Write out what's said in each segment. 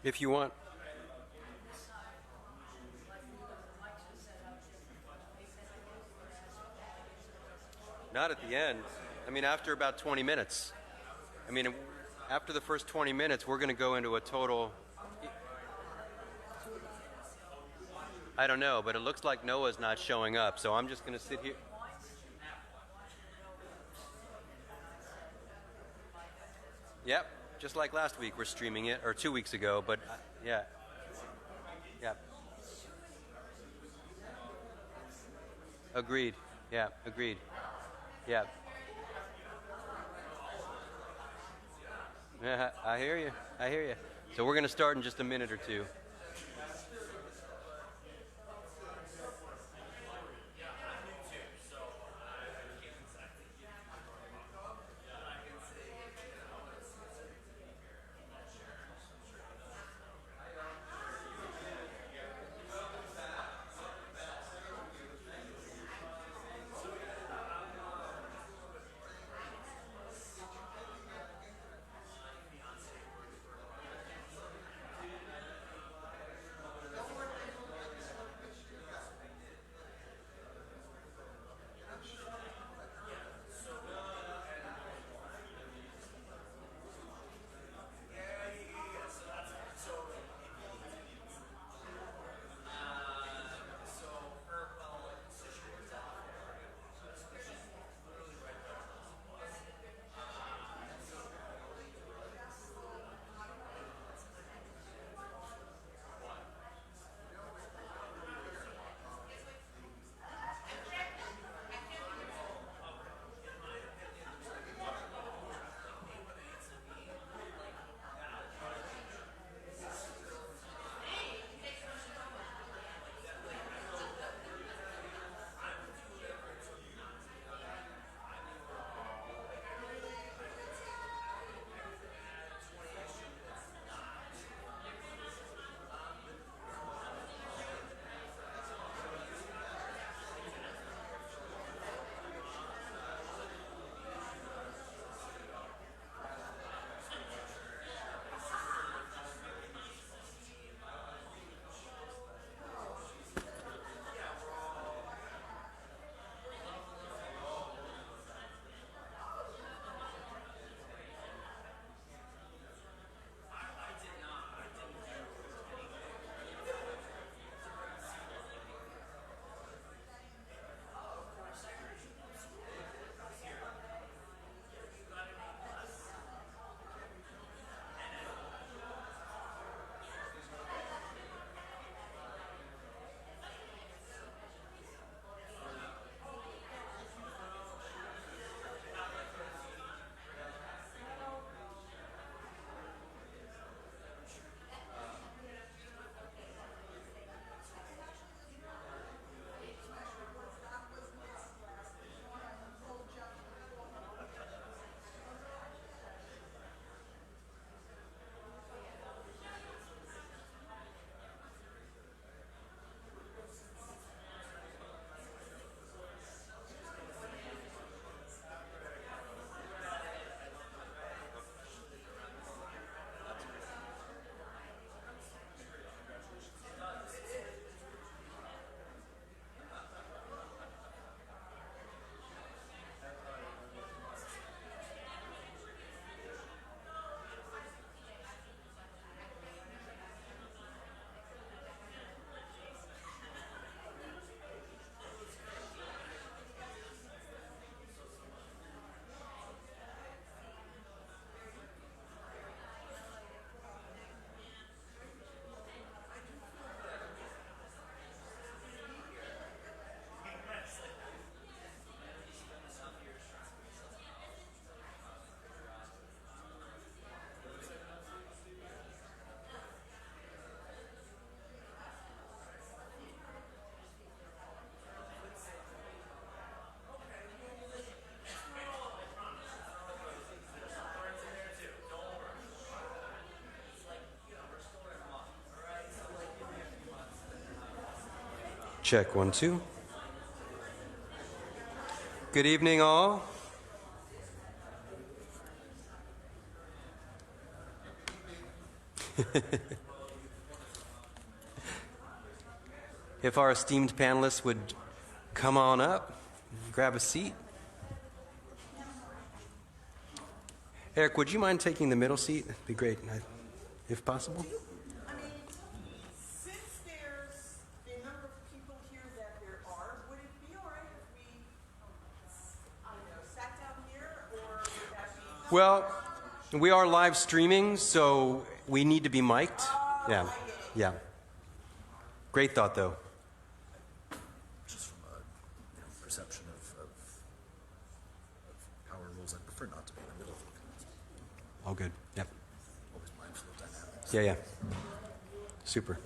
If you want. Not at the end. I mean, after about 20 minutes. I mean, after the first 20 minutes, we're going to go into a total. I don't know, but it looks like Noah's not showing up, so I'm just going to sit here. Yep, just like last week, we're streaming it, or 2 weeks ago, but yeah. Yeah. Agreed. Yeah, agreed. Yeah. Yeah, I hear you. I hear you. So we're going to start in just a minute or two. Check 1, 2. Good evening, all. if our esteemed panelists would come on up, grab a seat. Eric, would you mind taking the middle seat? That'd be great, if possible. I mean, since there's the number of people here that there are, would it be all right if we, I don't know, sat down here, or would that be? Well, we are live streaming, so we need to be mic'd. Yeah, yeah. Great thought, though. Just from a perception of power rules, I prefer not to be in the middle of the conversation. All good. Yep. Always mindful of dynamics. Yeah, yeah. Super.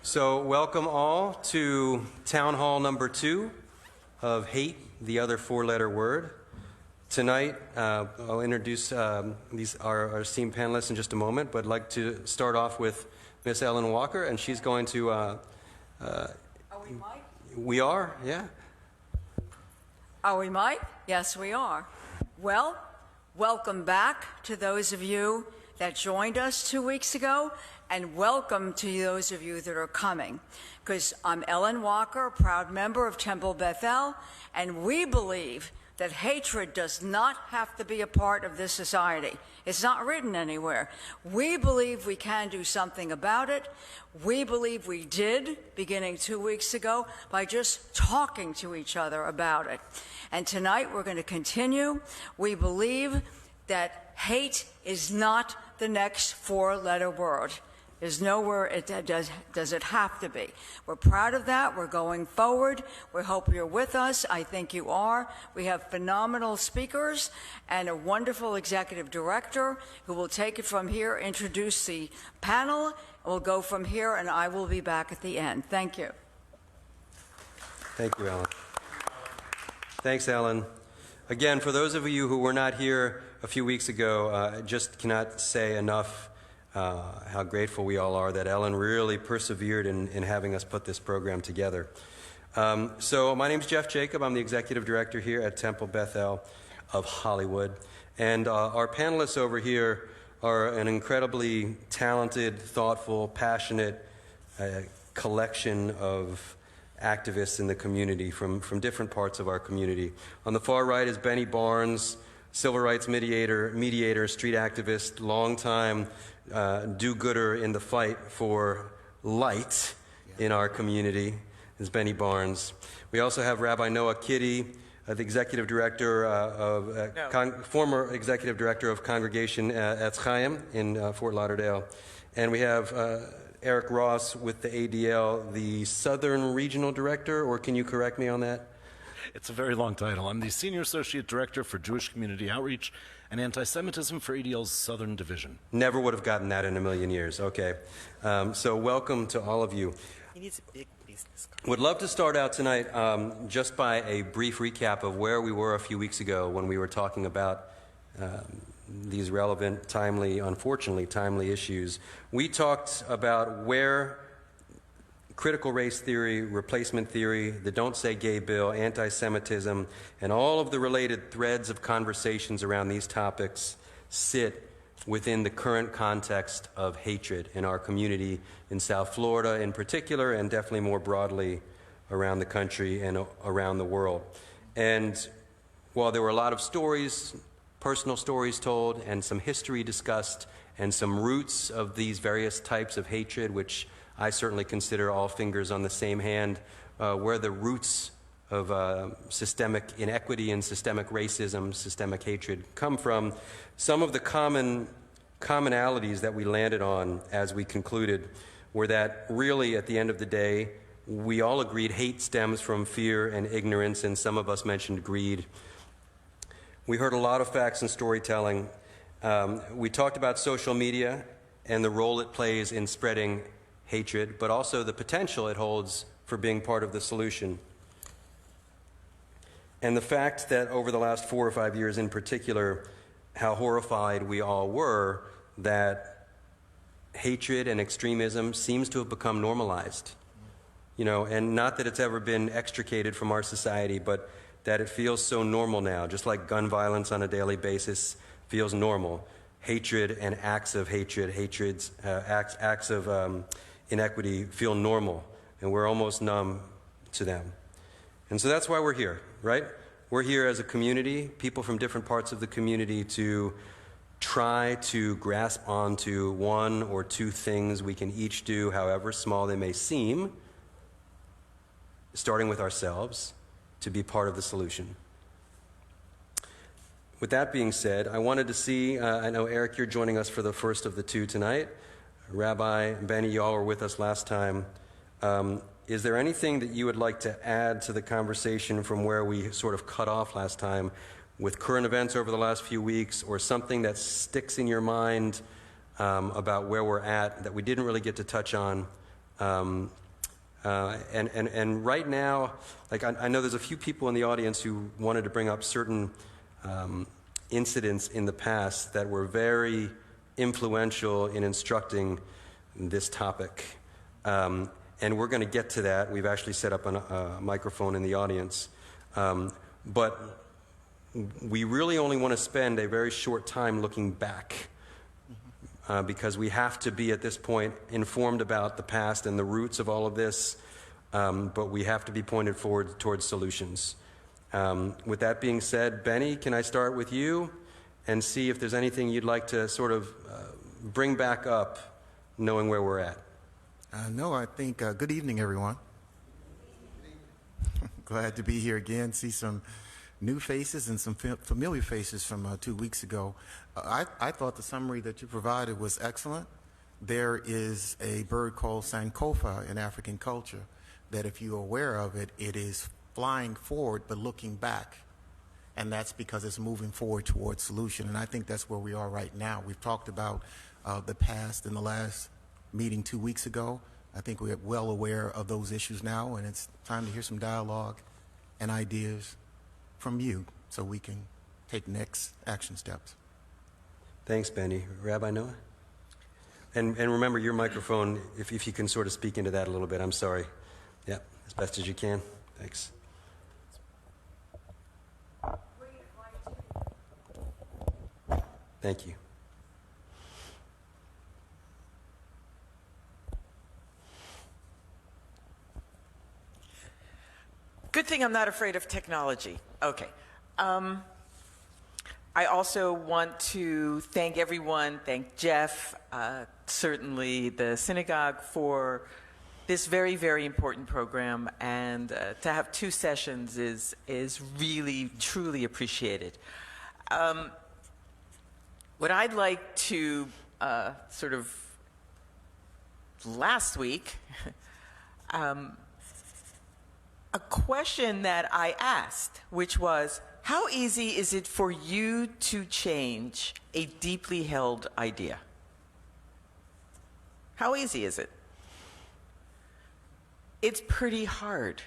So, welcome all to Town Hall number 2 of Hate, the Other Four-Letter Word. Tonight, I'll introduce our esteemed panelists in just a moment, but I'd like to start off with Miss Ellen Walker, and she's going to... Are we mic? We are, yeah. Are we mic? Yes, we are. Well, welcome back to those of you that joined us 2 weeks ago, and welcome to those of you that are coming. Because I'm Ellen Walker, proud member of Temple Bethel, and we believe that hatred does not have to be a part of this society. It's not written anywhere. We believe we can do something about it. We believe we did, beginning 2 weeks ago, by just talking to each other about it. And tonight we're going to continue. We believe that hate is not the next four-letter word. There's nowhere it does it have to be. We're proud of that. We're going forward. We hope you're with us. I think you are. We have phenomenal speakers and a wonderful executive director who will take it from here, introduce the panel. We'll go from here, and I will be back at the end. Thank you. Thank you, Ellen. Thanks, Ellen. Again, for those of you who were not here a few weeks ago, I just cannot say enough how grateful we all are that Ellen really persevered in having us put this program together. So my name is Jeff Jacob. I'm the executive director here at Temple Bethel of Hollywood. And our panelists over here are an incredibly talented, thoughtful, passionate collection of activists in the community from different parts of our community. On the far right is Benny Barnes, civil rights mediator, street activist, longtime do-gooder in the fight for light in our community, is Benny Barnes. We also have Rabbi Noah Kitty, the executive director former executive director of Congregation Etz Chaim in Fort Lauderdale. And we have Eric Ross with the ADL, the Southern Regional Director, or can you correct me on that? It's a very long title. I'm the Senior Associate Director for Jewish Community Outreach and Anti-Semitism for ADL's Southern Division. Never would have gotten that in a million years. Okay. So welcome to all of you. He needs a big business card. Would love to start out tonight just by a brief recap of where we were a few weeks ago when we were talking about these relevant, timely, unfortunately timely issues. We talked about where critical race theory, replacement theory, the Don't Say Gay bill, anti-Semitism, and all of the related threads of conversations around these topics sit within the current context of hatred in our community in South Florida in particular, and definitely more broadly around the country and around the world. And while there were a lot of stories, personal stories told, and some history discussed, and some roots of these various types of hatred, which I certainly consider all fingers on the same hand, where the roots of systemic inequity and systemic racism, systemic hatred come from. Some of the commonalities that we landed on as we concluded were that really at the end of the day, we all agreed hate stems from fear and ignorance, and some of us mentioned greed. We heard a lot of facts and storytelling. We talked about social media and the role it plays in spreading hatred, but also the potential it holds for being part of the solution. And the fact that over the last 4 or 5 years in particular, how horrified we all were that hatred and extremism seems to have become normalized. You know, and not that it's ever been extricated from our society, but that it feels so normal now, just like gun violence on a daily basis feels normal. hatred and acts of hatred, acts of inequity feel normal, and we're almost numb to them. And so that's why we're here, right? We're here as a community, people from different parts of the community, to try to grasp onto one or two things we can each do, however small they may seem, starting with ourselves, to be part of the solution. With that being said, I wanted to see, I know, Eric, you're joining us for the first of the two tonight. Rabbi, Benny, y'all were with us last time. Is there anything that you would like to add to the conversation from where we sort of cut off last time with current events over the last few weeks, or something that sticks in your mind about where we're at that we didn't really get to touch on? And right now, like I know there's a few people in the audience who wanted to bring up certain incidents in the past that were very influential in instructing this topic. And we're going to get to that. We've actually set up a microphone in the audience. But we really only want to spend a very short time looking back, because we have to be at this point informed about the past and the roots of all of this, but we have to be pointed forward towards solutions. With that being said, Benny, can I start with you and see if there's anything you'd like to sort of bring back up, knowing where we're at? No, I think, good evening, everyone. Glad to be here again, see some new faces and some familiar faces from 2 weeks ago. I thought the summary that you provided was excellent. There is a bird called Sankofa in African culture that, if you're aware of it, it is flying forward but looking back. And that's because it's moving forward towards solution. And I think that's where we are right now. We've talked about the past in the last meeting 2 weeks ago. I think we're well aware of those issues now, and it's time to hear some dialogue and ideas from you so we can take next action steps. Thanks, Benny. Rabbi Noah? And remember your microphone, if you can sort of speak into that a little bit. I'm sorry. Yeah, as best as you can. Thanks. Thank you. Good thing I'm not afraid of technology. Okay. I also want to thank everyone, thank Jeff, certainly the synagogue, for this very, very important program, and to have 2 sessions is really, truly appreciated. What I'd like to sort of last week, a question that I asked, which was, how easy is it for you to change a deeply held idea? How easy is it? It's pretty hard.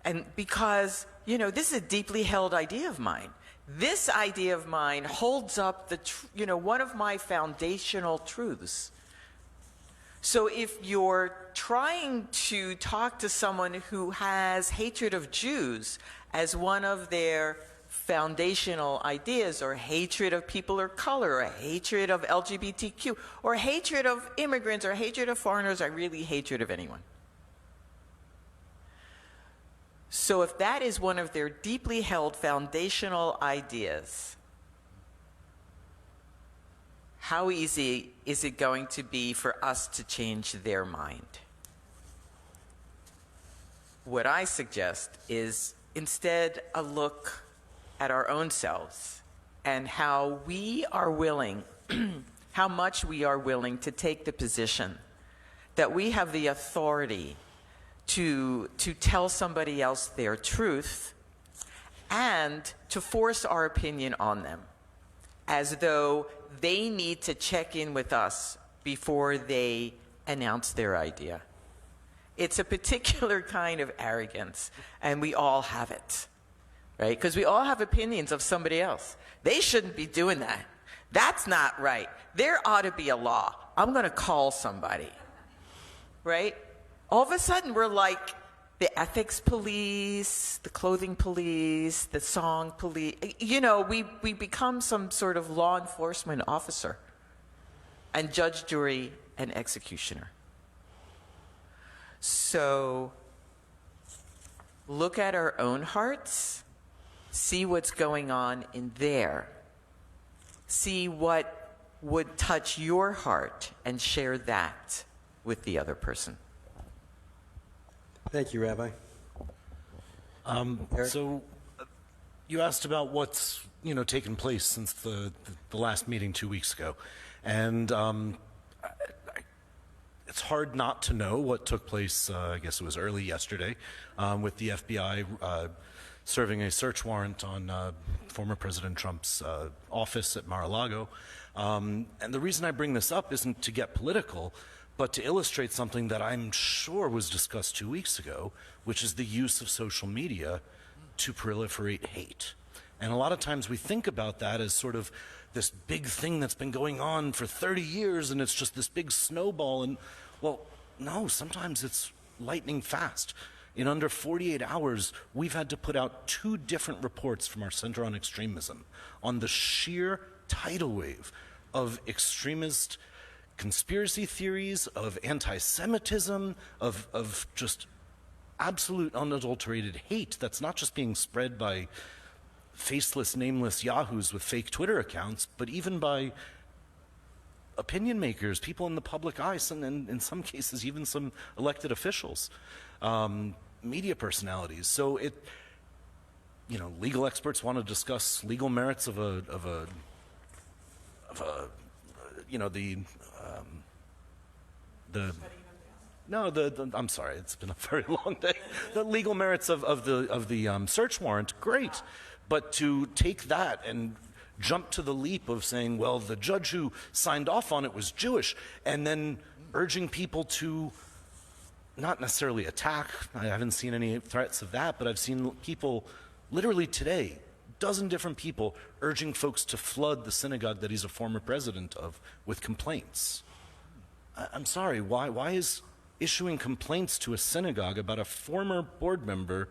And because, you know, this is a deeply held idea of mine. This idea of mine holds up one of my foundational truths. So if you're trying to talk to someone who has hatred of Jews as one of their foundational ideas, or hatred of people of color, or hatred of LGBTQ, or hatred of immigrants, or hatred of foreigners, or really hatred of anyone. So if that is one of their deeply held foundational ideas, how easy is it going to be for us to change their mind? What I suggest is instead a look at our own selves and how we are willing, how much we are willing to take the position that we have the authority to tell somebody else their truth and to force our opinion on them, as though they need to check in with us before they announce their idea. It's a particular kind of arrogance, and we all have it, right? Because we all have opinions of somebody else. They shouldn't be doing that. That's not right. There ought to be a law. I'm going to call somebody, right? All of a sudden, we're like the ethics police, the clothing police, the song police. You know, we become some sort of law enforcement officer and judge, jury, and executioner. So look at our own hearts, see what's going on in there, see what would touch your heart, and share that with the other person. Thank you, Rabbi. Eric? So you asked about what's taken place since the last meeting 2 weeks ago, and it's hard not to know what took place. I guess it was early yesterday, with the FBI serving a search warrant on former President Trump's office at Mar-a-Lago. And the reason I bring this up isn't to get political, but to illustrate something that I'm sure was discussed 2 weeks ago, which is the use of social media to proliferate hate. And a lot of times we think about that as sort of this big thing that's been going on for 30 years, and it's just this big snowball. And, well, no, sometimes it's lightning fast. In under 48 hours, we've had to put out 2 different reports from our Center on Extremism on the sheer tidal wave of extremist conspiracy theories, of anti-Semitism, of just absolute unadulterated hate that's not just being spread by faceless, nameless yahoos with fake Twitter accounts, but even by opinion makers, people in the public eye, and in some cases even some elected officials, media personalities. So legal experts want to discuss legal merits of I'm sorry, it's been a very long day. The legal merits of the search warrant, great. But to take that and jump to the leap of saying, well, the judge who signed off on it was Jewish, and then urging people to not necessarily attack. I haven't seen any threats of that, but I've seen people literally today, a dozen different people urging folks to flood the synagogue that he's a former president of with complaints. I'm sorry, why is issuing complaints to a synagogue about a former board member,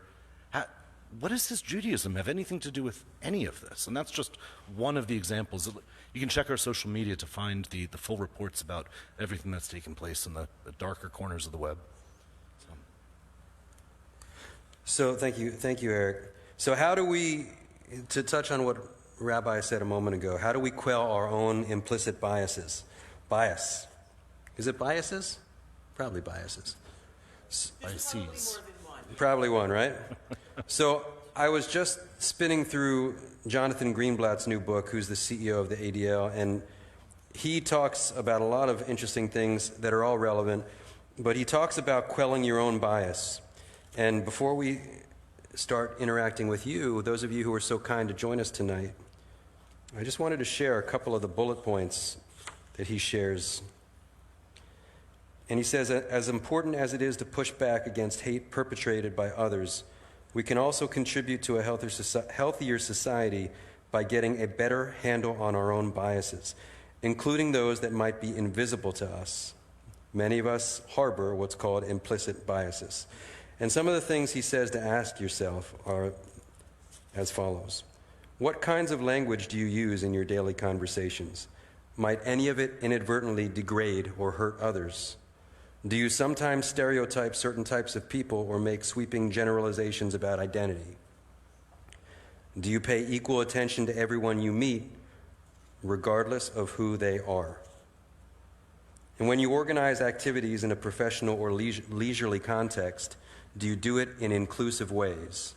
what does his Judaism have anything to do with any of this? And that's just one of the examples. You can check our social media to find the full reports about everything that's taken place in the darker corners of the web. So thank you, Eric. So how do we, to touch on what Rabbi said a moment ago, how do we quell our own implicit biases? Bias. Is it biases? Probably biases. Biases. Probably one, right? So I was just spinning through Jonathan Greenblatt's new book, who's the CEO of the ADL, and he talks about a lot of interesting things that are all relevant, but he talks about quelling your own bias. And before we start interacting with you, those of you who are so kind to join us tonight, I just wanted to share a couple of the bullet points that he shares. And he says, as important as it is to push back against hate perpetrated by others, we can also contribute to a healthier society by getting a better handle on our own biases, including those that might be invisible to us. Many of us harbor what's called implicit biases. And some of the things he says to ask yourself are as follows. What kinds of language do you use in your daily conversations? Might any of it inadvertently degrade or hurt others? Do you sometimes stereotype certain types of people or make sweeping generalizations about identity? Do you pay equal attention to everyone you meet, regardless of who they are? And when you organize activities in a professional or leisurely context, do you do it in inclusive ways?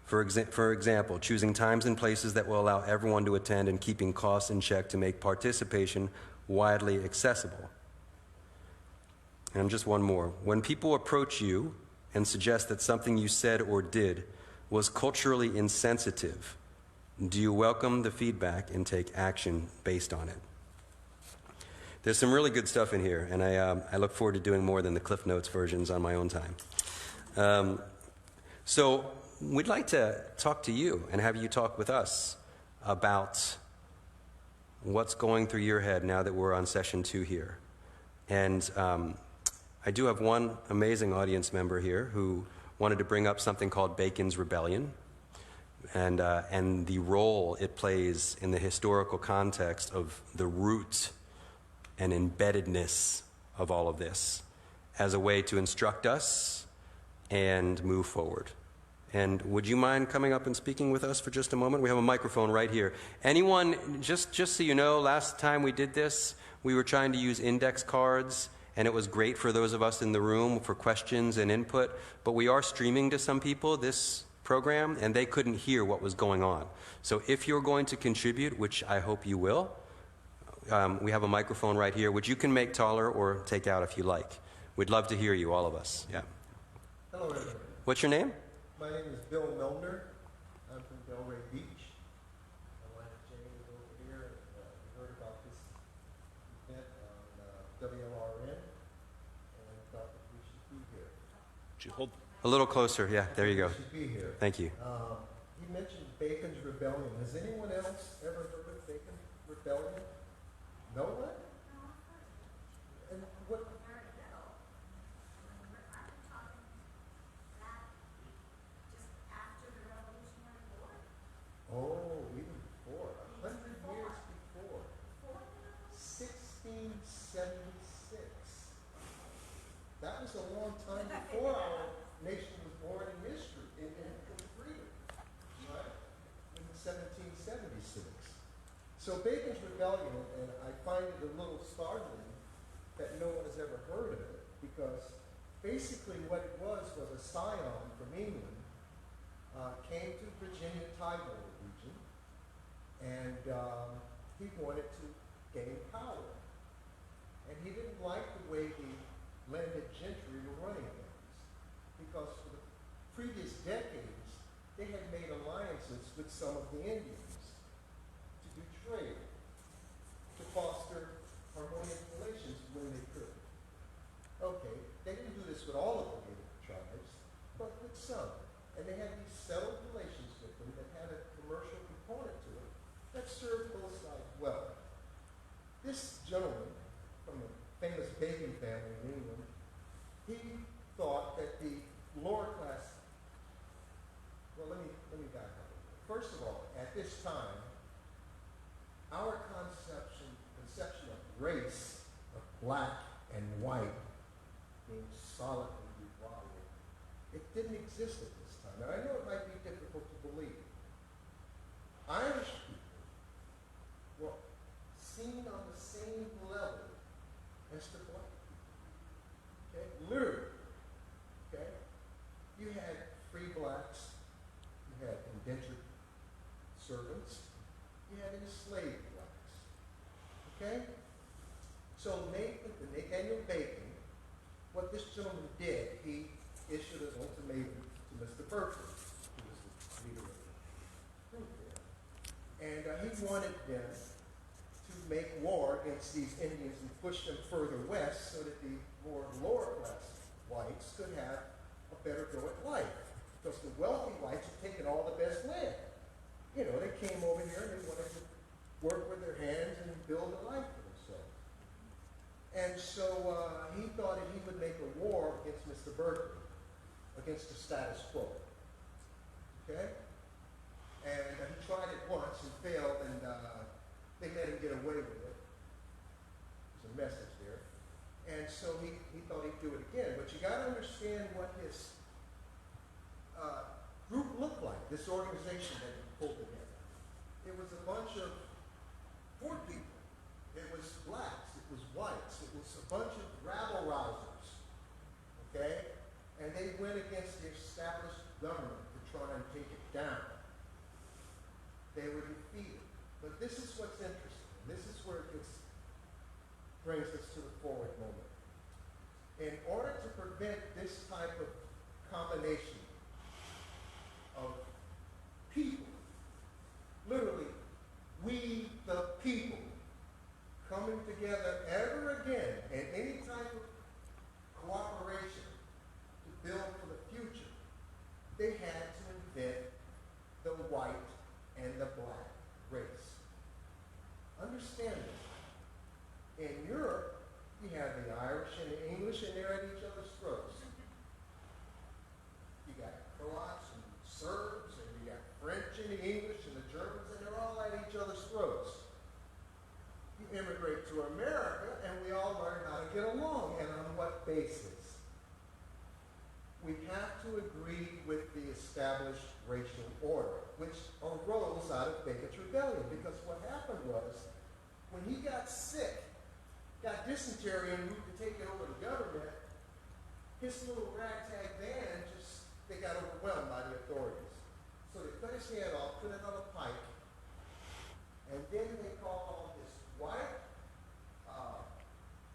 For example, choosing times and places that will allow everyone to attend and keeping costs in check to make participation widely accessible. And just one more. When people approach you and suggest that something you said or did was culturally insensitive, do you welcome the feedback and take action based on it? There's some really good stuff in here, and I look forward to doing more than the Cliff Notes versions on my own time. So we'd like to talk to you and have you talk with us about what's going through your head now that we're on session 2 here. And I do have one amazing audience member here who wanted to bring up something called Bacon's Rebellion and the role it plays in the historical context of the root and embeddedness of all of this as a way to instruct us and move forward. And would you mind coming up and speaking with us for just a moment? We have a microphone right here. Anyone, just so you know, last time we did this, we were trying to use index cards, and it was great for those of us in the room for questions and input, but we are streaming to some people this program, and they couldn't hear what was going on. So if you're going to contribute, which I hope you will, we have a microphone right here, which you can make taller or take out if you like. We'd love to hear you, all of us. Yeah. Hello, everybody. What's your name? My name is Bill Milner. I'm from Delray Beach. My wife Jane is over here. We heard about this event on WLRN, and thought that we should be here. Would you hold? A little closer. Yeah, there you go. We should be here. Thank you. He mentioned Bacon's Rebellion. Has anyone else ever heard of Bacon's Rebellion? No one? And what? Oh, even before. 100 years before. 1676. That was a long time before our nation was born in history, in freedom. Right? In 1776. So Bacon's Rebellion, and I find it a little startling that no one has ever heard of it, because basically what it was a scion from England, came to Virginia Tidewater region, and he wanted to gain power. And he didn't like the way the landed gentry were running things, because for the previous decades, they had made alliances with some of the Indians to do trade, to foster harmonious relations when they could. Okay, they didn't do this with all of the native tribes, but with some. And they had these settled relations with them that had a commercial component to it that served both sides well. This gentleman from the famous Bacon family in England, he thought that the lower class, well, let me back up. First of all, at this time, our conception of race, of black and white, being solidly divided, it didn't exist at this time. Now, I know it might be difficult to believe. Irish people were seen on the same level as the black people. Okay? Literally. Okay? You had free blacks, you had indentured servants, you had enslaved blacks. Okay? So Nathaniel Bacon, what this gentleman did, he issued an ultimatum to Mr. Berkeley, who was the leader of the group there. And he wanted them to make war against these Indians and push them further west so that the more lower class whites could have a better go at life. Because the wealthy whites had taken all the best land. You know, they came over here and they wanted to work with their hands and build a life for themselves. And so he thought that he would make a war against Mr. Berkeley, against the status quo. Okay? And he tried it once and failed, and they let him get away with it. There's a message there. And so he thought he'd do it again. But you got to understand what his group looked like, this organization that he pulled together. It was a bunch of poor people. It was blacks. It was whites. It was a bunch of rabble-rousers. Okay? And they went against the established government to try and take it down. They were defeated. But this is what's interesting. This is where it brings us to the forward moment. In order to prevent this type of combination of people, literally, we the people, coming together ever again in any type of cooperation to build for the future, they had to invent the white and the black race. Understand this. In Europe, you have the Irish and the English, and they're at each immigrate to America, and we all learn how to get along. And on what basis? We have to agree with the established racial order, which arose out of Bacon's Rebellion. Because what happened was, when he got sick, got dysentery and moved to take over the government, his little ragtag band they got overwhelmed by the authorities. So they cut his head off, put it on a pike, and then they called all his white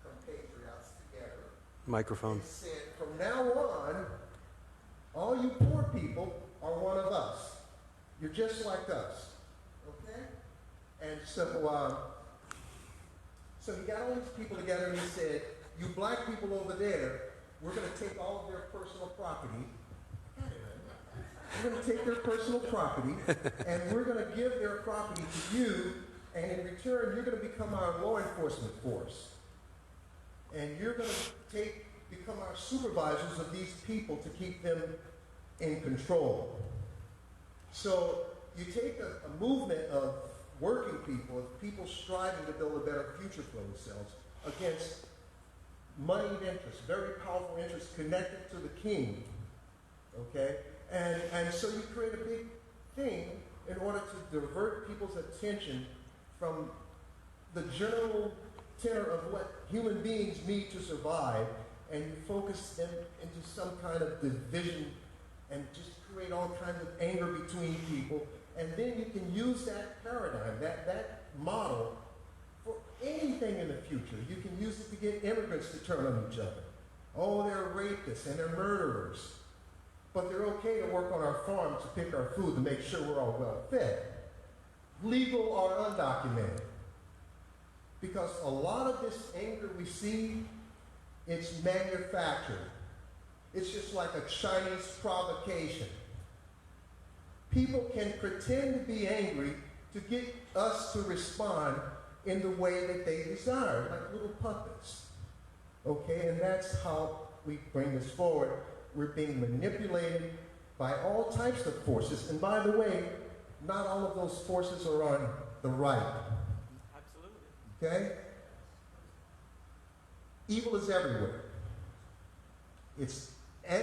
compatriots together. Microphone. And said, from now on, all you poor people are one of us. You're just like us. Okay? And so he got all these people together and he said, you black people over there, we're going to take all of their personal property. We're going to take their personal property and we're going to give their property to you, and in return, you're going to become our law enforcement force. And you're going to become our supervisors of these people to keep them in control. So you take a movement of working people, of people striving to build a better future for themselves, against moneyed interests, very powerful interests connected to the king, okay? And so you create a big thing in order to divert people's attention from the general tenor of what human beings need to survive, and you focus them into some kind of division and just create all kinds of anger between people. And then you can use that paradigm, that model, for anything in the future. You can use it to get immigrants to turn on each other. Oh, they're rapists and they're murderers. But they're okay to work on our farms to pick our food to make sure we're all well fed. Legal or undocumented. Because a lot of this anger we see, it's manufactured. It's just like a Chinese provocation. People can pretend to be angry to get us to respond in the way that they desire, like little puppets. Okay, and that's how we bring this forward. We're being manipulated by all types of forces. And by the way, not all of those forces are on the right. Absolutely. Okay? Evil is everywhere. And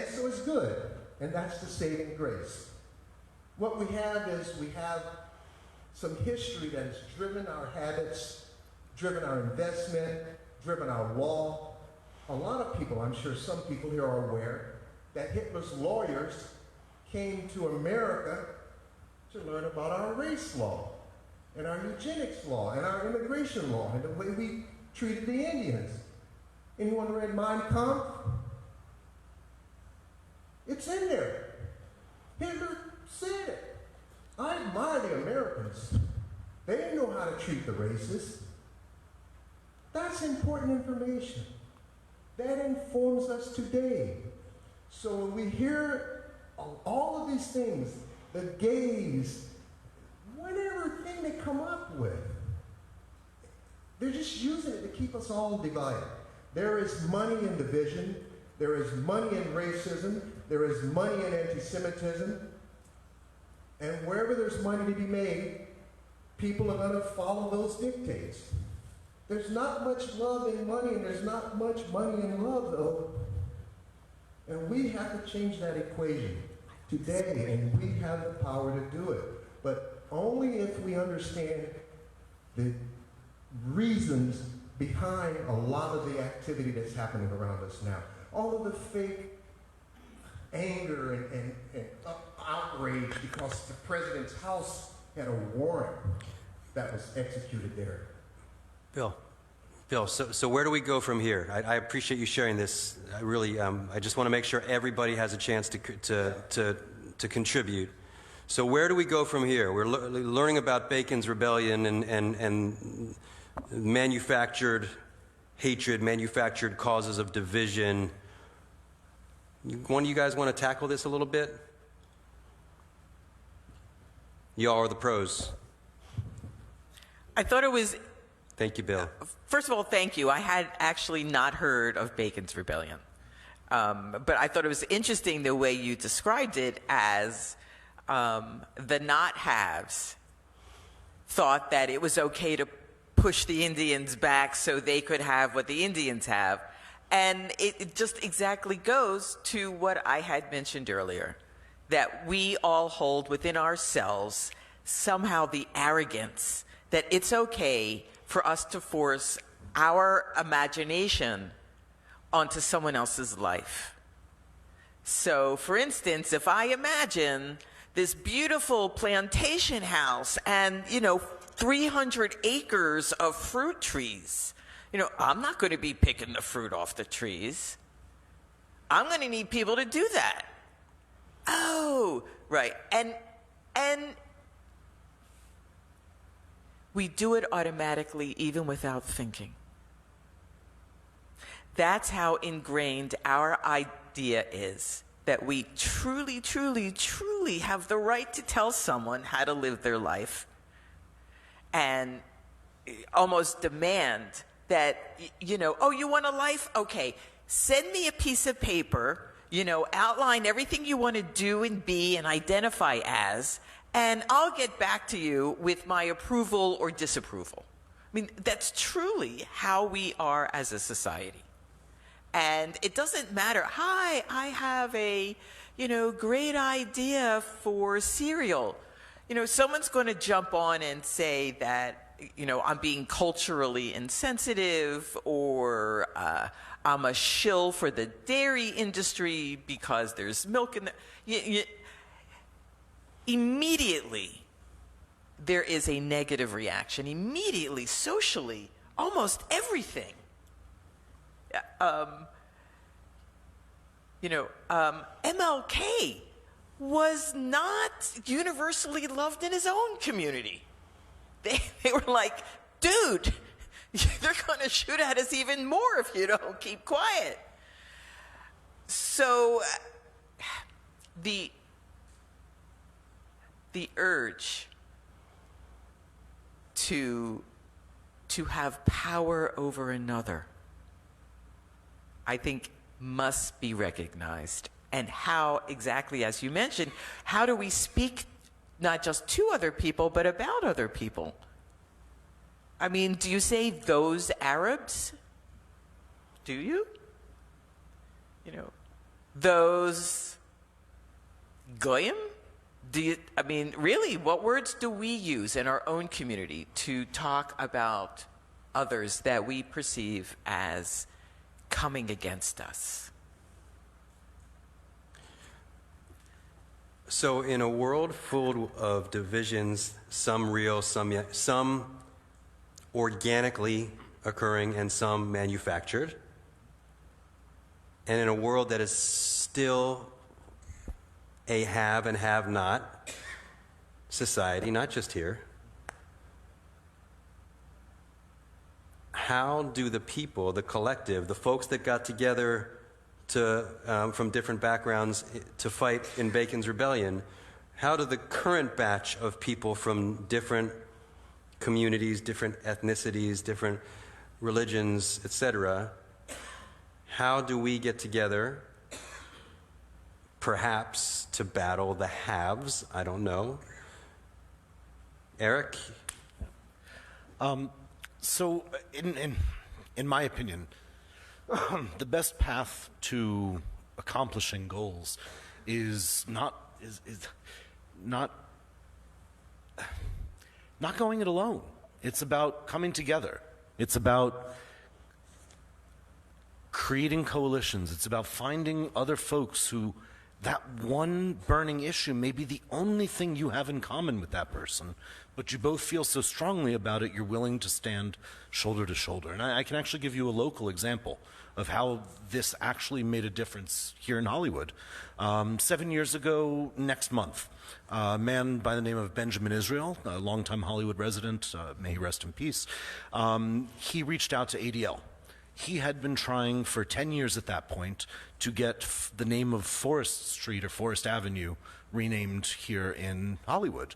so is good. And that's the saving grace. What we have is we have some history that has driven our habits, driven our investment, driven our law. A lot of people, I'm sure some people here are aware, that Hitler's lawyers came to America to learn about our race law and our eugenics law and our immigration law and the way we treated the Indians. Anyone read Mein Kampf? It's in there. Hitler said it. I admire the Americans. They know how to treat the racists. That's important information. That informs us today. So when we hear all of these things, the gays, whatever thing they come up with, they're just using it to keep us all divided. There is money in division. There is money in racism. There is money in anti-Semitism. And wherever there's money to be made, people are going to follow those dictates. There's not much love in money, and there's not much money in love, though. And we have to change that equation today, and we have the power to do it. But only if we understand the reasons behind a lot of the activity that's happening around us now. All of the fake anger and outrage because the president's house had a warrant that was executed there. Bill, so where do we go from here? I appreciate you sharing this. I really, I just want to make sure everybody has a chance to contribute. So where do we go from here? We're learning about Bacon's Rebellion and manufactured hatred, manufactured causes of division. One of you guys want to tackle this a little bit? Y'all are the pros. I thought it was... Thank you, Bill. First of all, thank you. I had actually not heard of Bacon's Rebellion. But I thought it was interesting the way you described it as the not-haves thought that it was okay to push the Indians back so they could have what the Indians have. And it just exactly goes to what I had mentioned earlier, that we all hold within ourselves somehow the arrogance that it's okay for us to force our imagination onto someone else's life. So, for instance, if I imagine this beautiful plantation house and, 300 acres of fruit trees, I'm not going to be picking the fruit off the trees. I'm going to need people to do that. Oh, right. And we do it automatically even without thinking. That's how ingrained our idea is, that we truly, truly, truly have the right to tell someone how to live their life and almost demand that, oh, you want a life? Okay, send me a piece of paper, outline everything you want to do and be and identify as, and I'll get back to you with my approval or disapproval. I mean, that's truly how we are as a society. And it doesn't matter, hi, I have a, great idea for cereal. Someone's going to jump on and say that, I'm being culturally insensitive, or I'm a shill for the dairy industry because there's milk in the... Immediately, there is a negative reaction. Immediately, socially, almost everything. MLK was not universally loved in his own community. They were like, dude, they're going to shoot at us even more if you don't keep quiet. So the urge to have power over another, I think, must be recognized. And how exactly, as you mentioned, how do we speak not just to other people, but about other people? I mean, do you say those Arabs? Do you? Those Goyim? Really, what words do we use in our own community to talk about others that we perceive as coming against us? So in a world full of divisions, some real, some organically occurring, and some manufactured, and in a world that is still a have and have not society, not just here, how do the people, the collective, the folks that got together from different backgrounds to fight in Bacon's Rebellion, how do the current batch of people from different communities, different ethnicities, different religions, etc., how do we get together, perhaps to battle the haves? I don't know. Eric? So, in my opinion, the best path to accomplishing goals is not going it alone. It's about coming together. It's about creating coalitions. It's about finding other folks who that one burning issue may be the only thing you have in common with that person, but you both feel so strongly about it, you're willing to stand shoulder to shoulder. And I can actually give you a local example of how this actually made a difference here in Hollywood. 7 years ago, next month, a man by the name of Benjamin Israel, a longtime Hollywood resident, may he rest in peace, he reached out to ADL. He had been trying for 10 years at that point to get the name of Forest Street or Forest Avenue renamed here in Hollywood.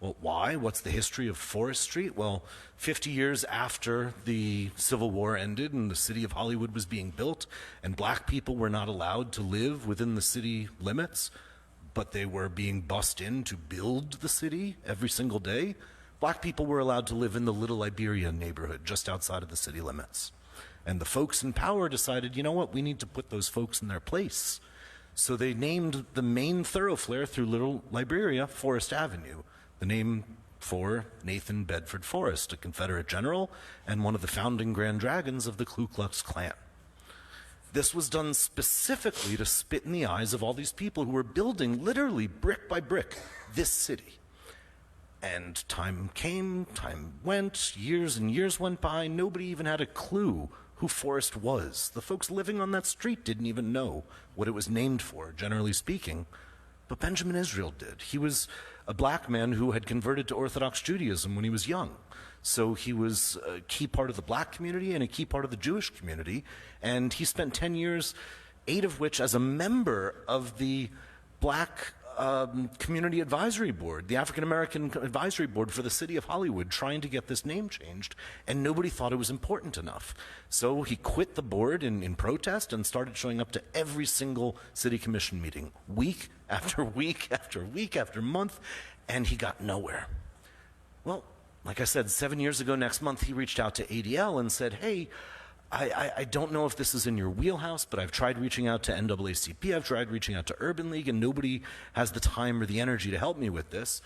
Well, why? What's the history of Forest Street? Well, 50 years after the Civil War ended and the city of Hollywood was being built, and black people were not allowed to live within the city limits, but they were being bussed in to build the city every single day, black people were allowed to live in the Little Liberia neighborhood just outside of the city limits. And the folks in power decided, you know what, we need to put those folks in their place. So they named the main thoroughfare through Little Liberia Forest Avenue, the name for Nathan Bedford Forrest, a Confederate general and one of the founding Grand Dragons of the Ku Klux Klan. This was done specifically to spit in the eyes of all these people who were building, literally brick by brick, this city. And time came, time went, years and years went by, nobody even had a clue who Forrest was. The folks living on that street didn't even know what it was named for, generally speaking. But Benjamin Israel did. He was a black man who had converted to Orthodox Judaism when he was young. So he was a key part of the black community and a key part of the Jewish community. And he spent 10 years, 8 of which as a member of the black community advisory board, the African American advisory board for the city of Hollywood, trying to get this name changed, and nobody thought it was important enough. So he quit the board in protest and started showing up to every single city commission meeting, week after week after week after month, and he got nowhere. Well, like I said, 7 years ago next month, he reached out to ADL and said, hey, I don't know if this is in your wheelhouse, but I've tried reaching out to NAACP, I've tried reaching out to Urban League, and nobody has the time or the energy to help me with this.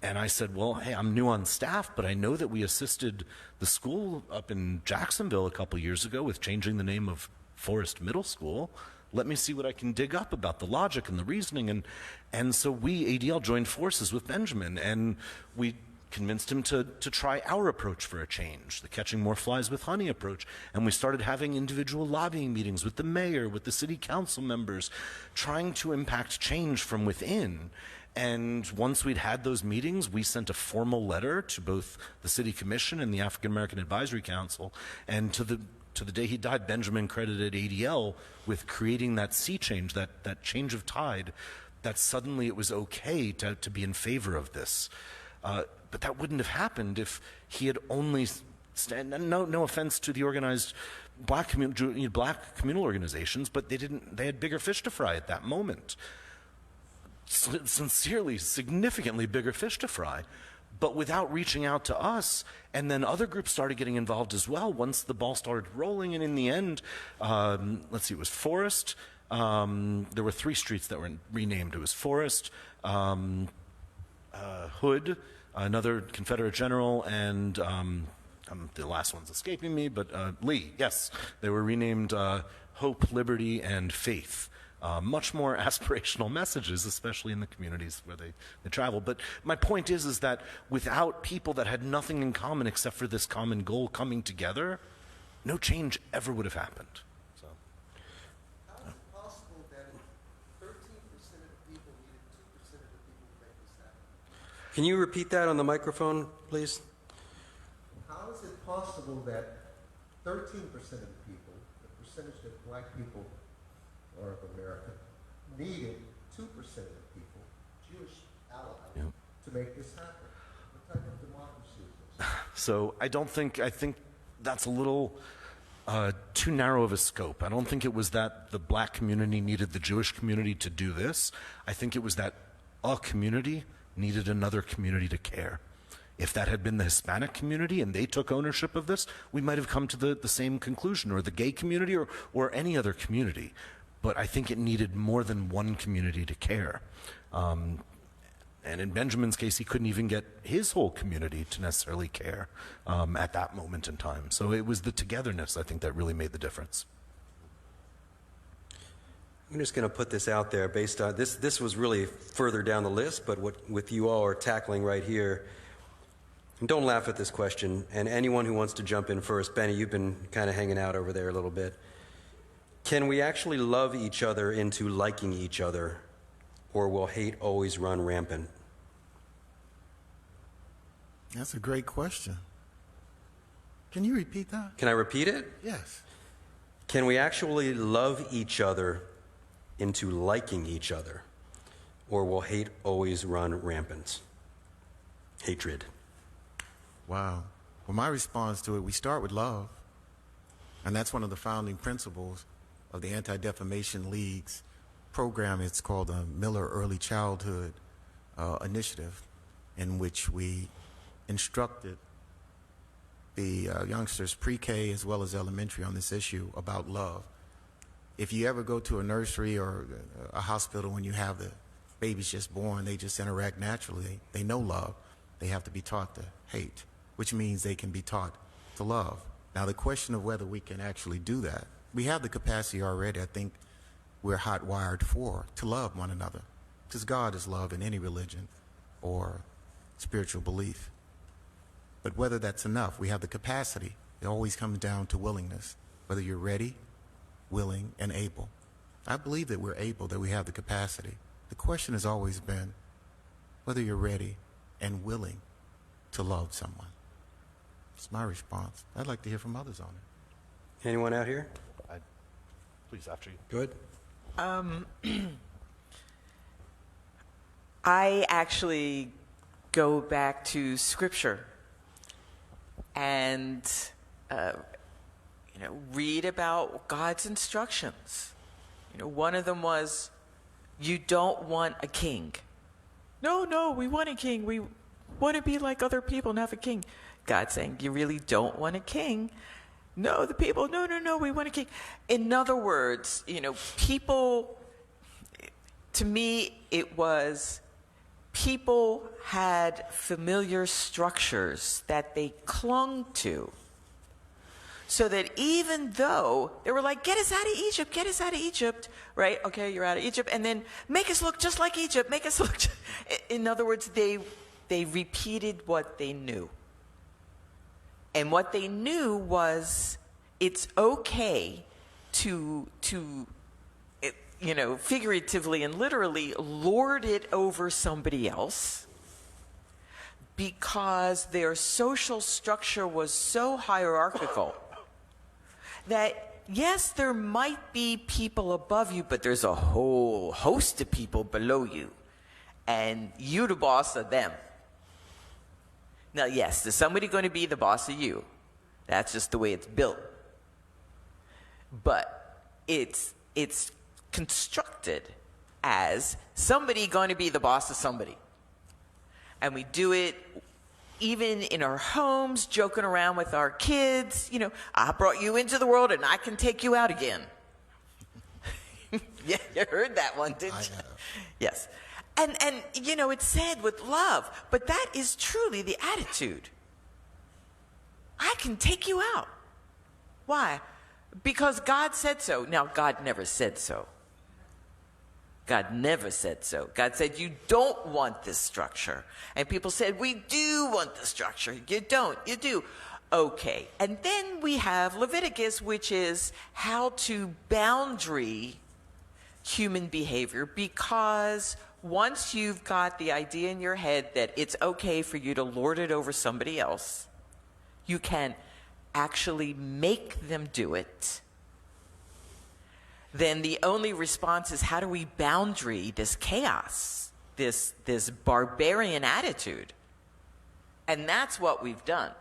And I said, well, hey, I'm new on staff, but I know that we assisted the school up in Jacksonville a couple years ago with changing the name of Forest Middle School. Let me see what I can dig up about the logic and the reasoning. And so we, ADL, joined forces with Benjamin, and we convinced him to try our approach for a change, the catching more flies with honey approach. And we started having individual lobbying meetings with the mayor, with the city council members, trying to impact change from within. And once we'd had those meetings, we sent a formal letter to both the city commission and the African American Advisory Council. And to the day he died, Benjamin credited ADL with creating that sea change, that change of tide, that suddenly it was okay to be in favor of this. But that wouldn't have happened if he had only, no offense to the organized black communal organizations, but they had bigger fish to fry at that moment. Sincerely, significantly bigger fish to fry, but without reaching out to us. And then other groups started getting involved as well once the ball started rolling. And in the end, let's see, it was Forest. There were 3 streets that were renamed. It was Forest, Hood, another Confederate general, and the last one's escaping me, but Lee, yes. They were renamed Hope, Liberty, and Faith. Much more aspirational messages, especially in the communities where they travel. But my point is that without people that had nothing in common except for this common goal coming together, no change ever would have happened. So. How is it possible that 13% of the people needed 2% of the people to make this happen? Can you repeat that on the microphone, please? How is it possible that 13% of the people, the percentage that black people or of America, needed 2% of the people, Jewish allies, to make this happen? What type of democracy is this? So I think that's a little too narrow of a scope. I don't think it was that the black community needed the Jewish community to do this. I think it was that a community needed another community to care. If that had been the Hispanic community and they took ownership of this, we might have come to the same conclusion, or the gay community, or any other community. But I think it needed more than one community to care. And in Benjamin's case, he couldn't even get his whole community to necessarily care at that moment in time. So it was the togetherness, I think, that really made the difference. I'm just going to put this out there based on this. This was really further down the list, but what you all are tackling right here. And don't laugh at this question. And anyone who wants to jump in first, Benny, you've been kind of hanging out over there a little bit. Can we actually love each other into liking each other, or will hate always run rampant? That's a great question. Can you repeat that? Can I repeat it? Yes. Can we actually love each other into liking each other, or will hate always run rampant? Hatred. Wow. Well, my response to it, we start with love. And that's one of the founding principles of the Anti-Defamation League's program. It's called the Miller Early Childhood Initiative, in which we instructed the youngsters pre-K as well as elementary on this issue about love. If you ever go to a nursery or a hospital when you have the babies just born, they just interact naturally. They know love. They have to be taught to hate, which means they can be taught to love. Now, the question of whether we can actually do that, we have the capacity already. I think we're hot-wired to love one another, because God is love in any religion or spiritual belief. But whether that's enough, we have the capacity. It always comes down to willingness, whether you're ready, willing, and able. I believe that we're able, that we have the capacity. The question has always been whether you're ready and willing to love someone. It's my response. I'd like to hear from others on it. Anyone out here? Please, after you. Good. I actually go back to Scripture and read about God's instructions. One of them was, you don't want a king. No, we want a king. We want to be like other people and have a king. God saying, you really don't want a king? No, the people, no, we want a king. In other words, people, to me, it was people had familiar structures that they clung to. So that even though they were like, get us out of Egypt, right? Okay, you're out of Egypt. And then make us look just like Egypt, make us look. In other words, they repeated what they knew. And what they knew was it's okay to figuratively and literally lord it over somebody else, because their social structure was so hierarchical that, yes, there might be people above you, but there's a whole host of people below you, and you the boss of them. Now, yes, there's somebody going to be the boss of you. That's just the way it's built. But it's constructed as somebody going to be the boss of somebody. And we do it even in our homes, joking around with our kids. I brought you into the world and I can take you out again. Yeah, you heard that one, didn't you? Yes. And it's said with love, but that is truly the attitude. I can take you out. Why? Because God said so. Now, God never said so. God never said so. God said, you don't want this structure. And people said, we do want the structure. You don't. You do. Okay. And then we have Leviticus, which is how to boundary human behavior, because once you've got the idea in your head that it's okay for you to lord it over somebody else, you can actually make them do it. Then the only response is, how do we boundary this chaos, this barbarian attitude? And that's what we've done.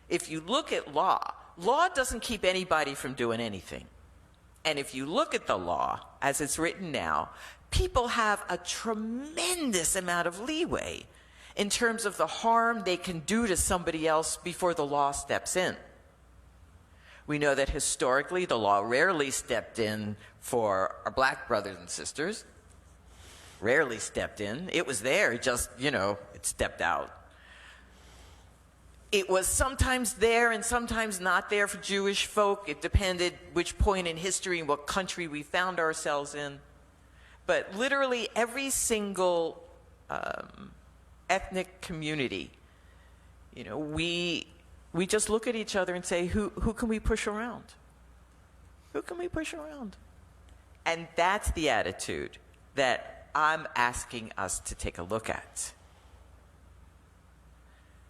If you look at law doesn't keep anybody from doing anything. And if you look at the law, as it's written now, people have a tremendous amount of leeway in terms of the harm they can do to somebody else before the law steps in. We know that historically the law rarely stepped in for our black brothers and sisters. Rarely stepped in. It was there, just, it stepped out. It was sometimes there and sometimes not there for Jewish folk. It depended which point in history and what country we found ourselves in. But literally every single ethnic community, we just look at each other and say, who can we push around? Who can we push around? And that's the attitude that I'm asking us to take a look at.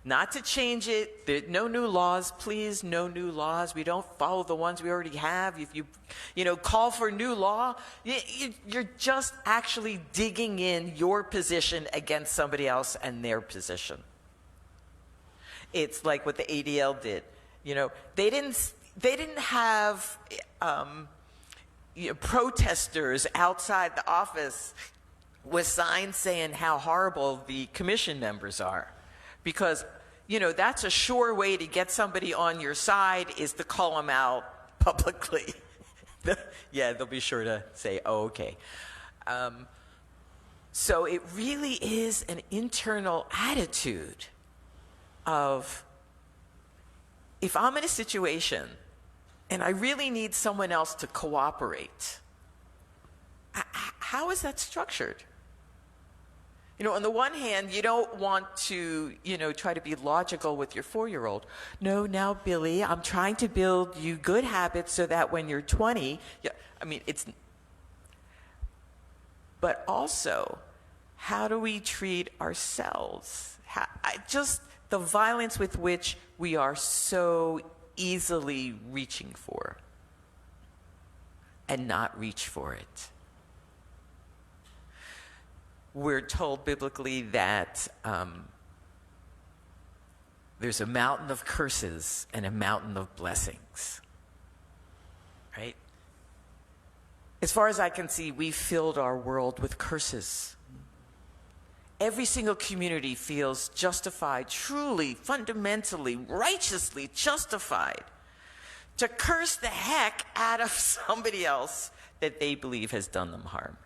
Not to change it. There, no new laws, please, no new laws. We don't follow the ones we already have. If you call for new law, you're just actually digging in your position against somebody else and their position. It's like what the ADL did. They didn't have protesters outside the office with signs saying how horrible the commission members are, because that's a sure way to get somebody on your side is to call them out publicly. Yeah, they'll be sure to say, oh, okay. So it really is an internal attitude of, if I'm in a situation and I really need someone else to cooperate, how is that structured? On the one hand, you don't want to, try to be logical with your 4-year-old. No, now, Billy, I'm trying to build you good habits so that when you're 20, but also, how do we treat ourselves? The violence with which we are so easily reaching for and not reach for it. We're told biblically that there's a mountain of curses and a mountain of blessings, right? As far as I can see, we've filled our world with curses. Every single community feels justified, truly, fundamentally, righteously justified to curse the heck out of somebody else that they believe has done them harm.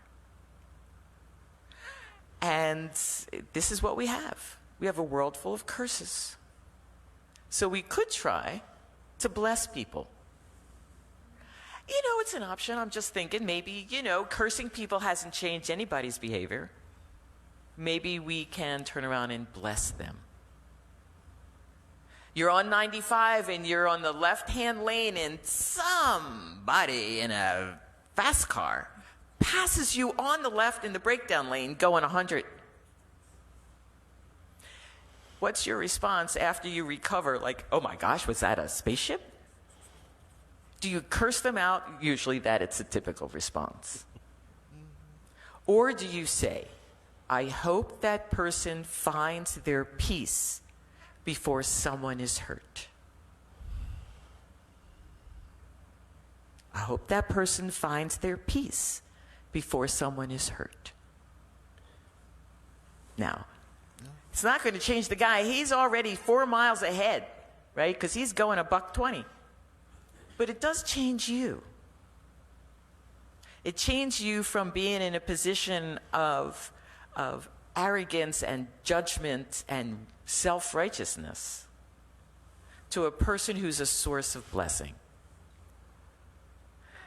And this is what we have. We have a world full of curses. So we could try to bless people. It's an option. I'm just thinking maybe, cursing people hasn't changed anybody's behavior. Maybe we can turn around and bless them. You're on 95 and you're on the left-hand lane and somebody in a fast car passes you on the left in the breakdown lane going 100. What's your response after you recover? Like, oh my gosh, was that a spaceship? Do you curse them out? Usually it's a typical response. Or do you say, I hope that person finds their peace before someone is hurt. I hope that person finds their peace before someone is hurt. Now, it's not going to change the guy. He's already 4 miles ahead, right? Because he's going $120. But it does change you. It changed you from being in a position of arrogance and judgment and self-righteousness to a person who's a source of blessing.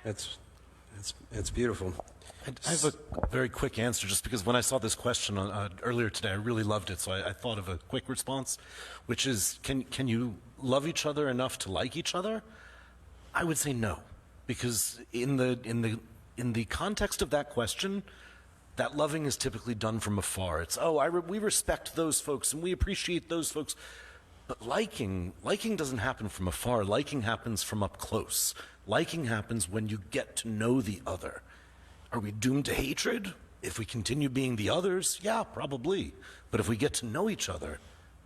It's beautiful. I have a very quick answer, just because when I saw this question earlier today, I really loved it, so I thought of a quick response, which is, can you love each other enough to like each other? I would say no, because in the context of that question, that loving is typically done from afar. It's, we respect those folks and we appreciate those folks. But liking doesn't happen from afar. Liking happens from up close. Liking happens when you get to know the other. Are we doomed to hatred if we continue being the others? Yeah, probably. But if we get to know each other,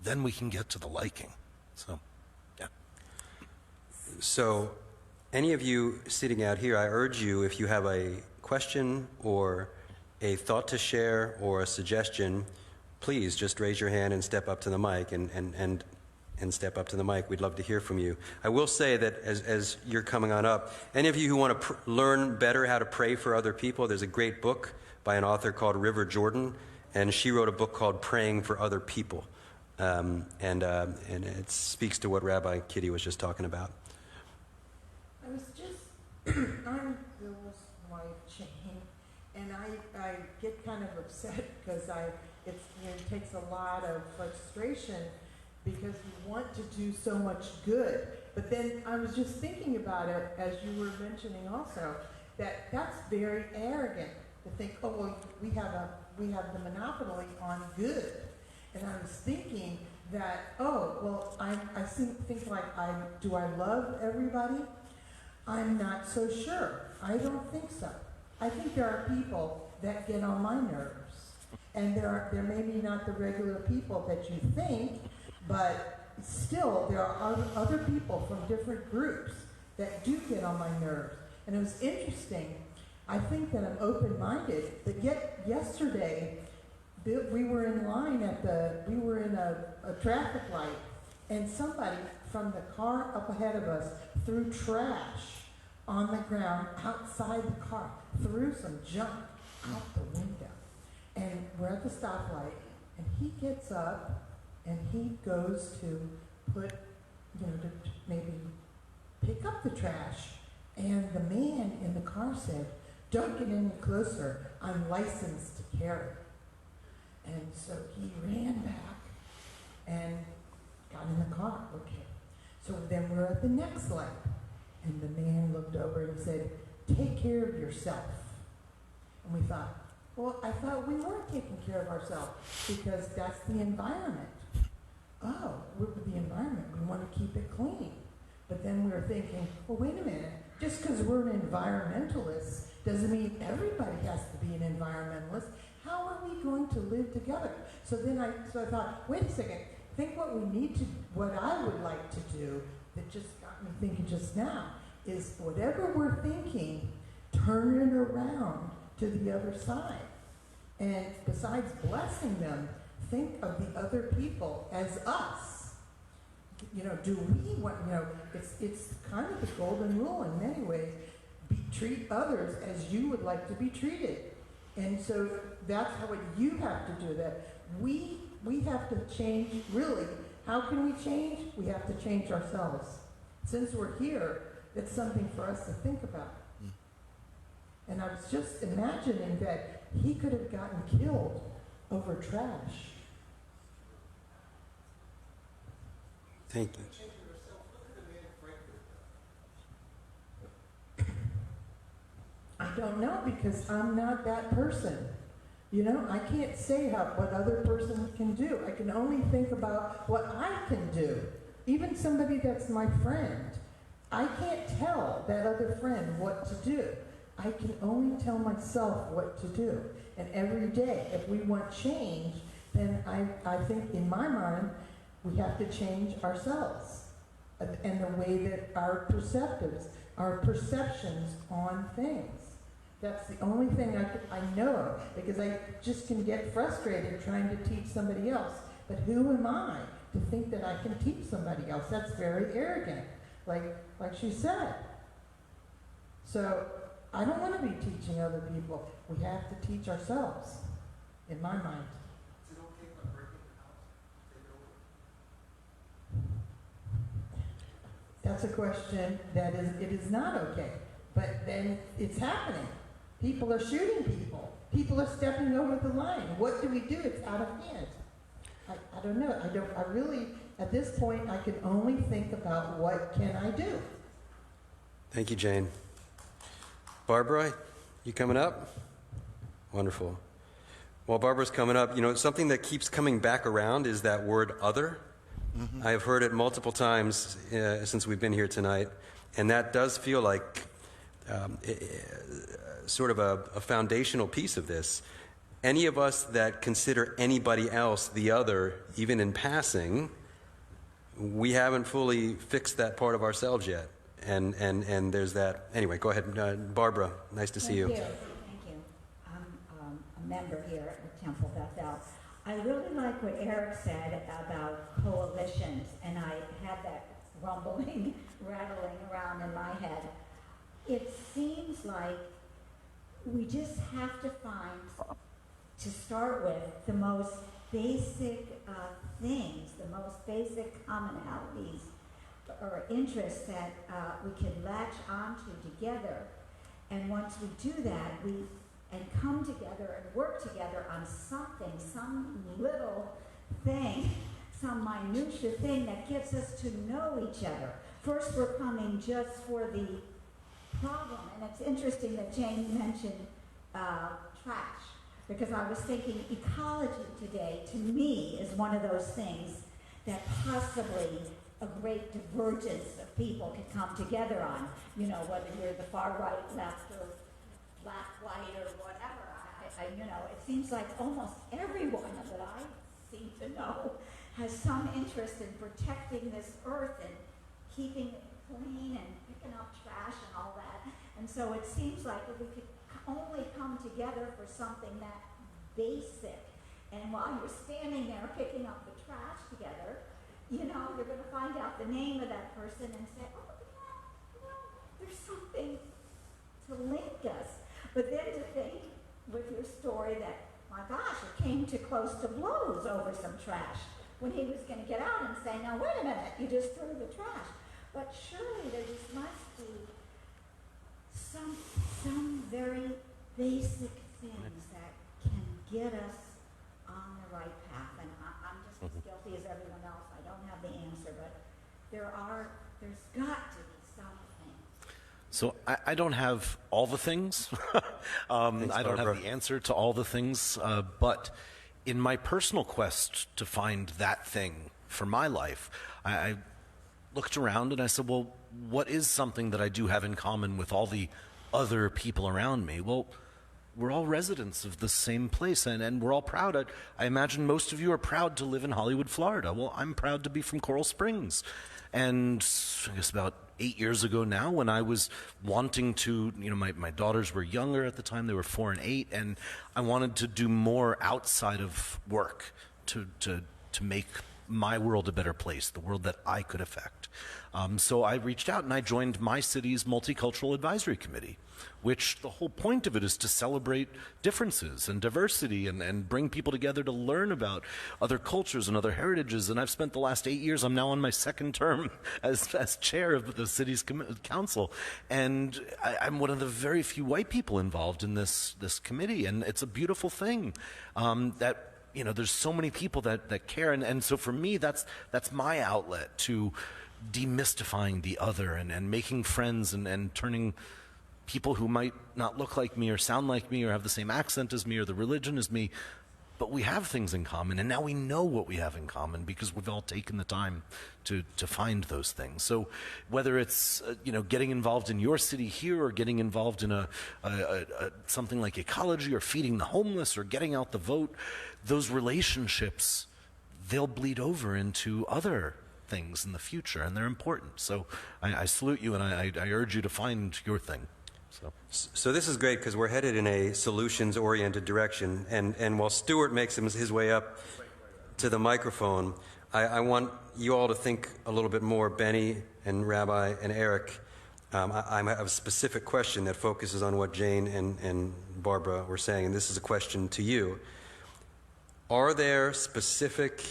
then we can get to the liking. So, yeah. So, any of you sitting out here, I urge you, if you have a question or a thought to share or a suggestion, please just raise your hand and step up to the mic and step up to the mic. We'd love to hear from you. I will say that as you're coming on up, any of you who want to learn better how to pray for other people, there's a great book by an author called River Jordan, and she wrote a book called Praying for Other People. And it speaks to what Rabbi Kitty was just talking about. I was just, I'm Bill's wife, Jane, and I get kind of upset because it takes a lot of frustration because we want to do so much good. But then I was just thinking about it, as you were mentioning also, that's very arrogant to think, oh, well, we have the monopoly on good. And I was thinking that, oh, well, I think like, do I love everybody? I'm not so sure. I don't think so. I think there are people that get on my nerves. And they're maybe not the regular people that you think, but still there are other people from different groups that do get on my nerves. And it was interesting. I think that I'm open-minded, but yet yesterday we were in line we were in a traffic light, and somebody from the car up ahead of us threw trash on the ground outside the car, threw some junk out the window. And we're at the stoplight, and he gets up, and he goes to put, to maybe pick up the trash. And the man in the car said, "Don't get any closer, I'm licensed to carry." And so he ran back and got in the car. Okay. So then we're at the next light. And the man looked over and said, "Take care of yourself." And we thought, well, I thought we were taking care of ourselves because that's the environment. Oh, with the environment, we want to keep it clean. But then we were thinking, well, wait a minute. Just because we're an environmentalist doesn't mean everybody has to be an environmentalist. How are we going to live together? So I thought, wait a second. Think what I would like to do that just got me thinking just now is whatever we're thinking, turn it around to the other side. And besides blessing them, think of the other people as us. Do we want, it's kind of the golden rule in many ways. Treat others as you would like to be treated. And so that's how you have to do that. We have to change, really. How can we change? We have to change ourselves. Since we're here, it's something for us to think about. And I was just imagining that he could have gotten killed over trash. Thank you. I don't know because I'm not that person. I can't say what other person can do. I can only think about what I can do. Even somebody that's my friend, I can't tell that other friend what to do. I can only tell myself what to do. And every day, if we want change, then I think in my mind, we have to change ourselves and the way that our perceptions on things. That's the only thing I know of, because I just can get frustrated trying to teach somebody else. But who am I to think that I can teach somebody else? That's very arrogant, like she said. So I don't want to be teaching other people. We have to teach ourselves, in my mind. Is it okay if I break in the house? Take over? That's a question it is not okay. But then it's happening. People are shooting people. People are stepping over the line. What do we do? It's out of hand. I don't know. I really, at this point, I can only think about what can I do. Thank you, Jane. Barbara, you coming up? Wonderful. While Barbara's coming up, something that keeps coming back around is that word other. Mm-hmm. I have heard it multiple times since we've been here tonight, and that does feel like sort of a foundational piece of this. Any of us that consider anybody else the other, even in passing, we haven't fully fixed that part of ourselves yet. And there's that. Anyway, go ahead. Barbara, nice to see you. Thank you. I'm a member here at the Temple Bethel. I really like what Eric said about coalitions, and I had that rumbling, rattling around in my head. It seems like we just have to find, to start with, the most basic things, the most basic commonalities or interests that we can latch onto together. And once we do that, and come together and work together on something, some little thing, some minutiae thing that gets us to know each other. First, we're coming just for the problem, and it's interesting that Jane mentioned trash, because I was thinking ecology today, to me, is one of those things that possibly a great divergence of people can come together on, whether you're the far right, left, or black, white, or whatever. It seems like almost everyone that I seem to know has some interest in protecting this earth and keeping it clean and picking up trash and all that. And so it seems like if we could only come together for something that basic, and while you're standing there picking up the trash together, you know, you're going to find out the name of that person and say, oh, there's something to link us. But then to think with your story that, my gosh, it came to close to blows over some trash when he was going to get out and say, now wait a minute, you just threw the trash. But surely there just must be some very basic things that can get us on the right path. And I'm just as guilty as everyone else. I don't have the answer, but there's got to be something. So I don't have all the things. I don't have the answer to all the things, but in my personal quest to find that thing for my life, I looked around and I said, well, what is something that I do have in common with all the other people around me? Well, we're all residents of the same place, and we're all proud. I imagine most of you are proud to live in Hollywood, Florida. Well, I'm proud to be from Coral Springs. And I guess about 8 years ago now, when I was wanting to, my daughters were younger at the time, they were 4 and 8, and I wanted to do more outside of work to make my world a better place, the world that I could affect. So I reached out and I joined my city's Multicultural Advisory Committee, which the whole point of it is to celebrate differences and diversity and bring people together to learn about other cultures and other heritages. And I've spent the last 8 years, I'm now on my second term as chair of the city's council. And I'm one of the very few white people involved in this committee. And it's a beautiful thing that there's so many people that care. And so for me, that's my outlet to demystifying the other and making friends and turning people who might not look like me or sound like me or have the same accent as me or the religion as me, but we have things in common, and now we know what we have in common because we've all taken the time to find those things. So whether it's getting involved in your city here or getting involved in a something like ecology or feeding the homeless or getting out the vote, those relationships, they'll bleed over into other things in the future, and they're important. So I salute you, and I urge you to find your thing. So this is great because we're headed in a solutions-oriented direction, and while Stuart makes his way up to the microphone, I want you all to think a little bit more, Benny and Rabbi and Eric. I have a specific question that focuses on what Jane and Barbara were saying, and this is a question to you. Are there specific,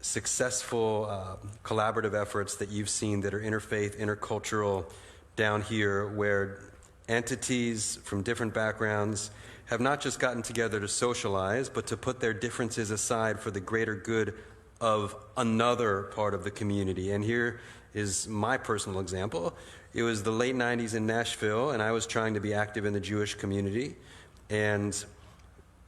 successful collaborative efforts that you've seen that are interfaith, intercultural down here where entities from different backgrounds have not just gotten together to socialize, but to put their differences aside for the greater good of another part of the community? And here is my personal example. It was the late 90s in Nashville, and I was trying to be active in the Jewish community, and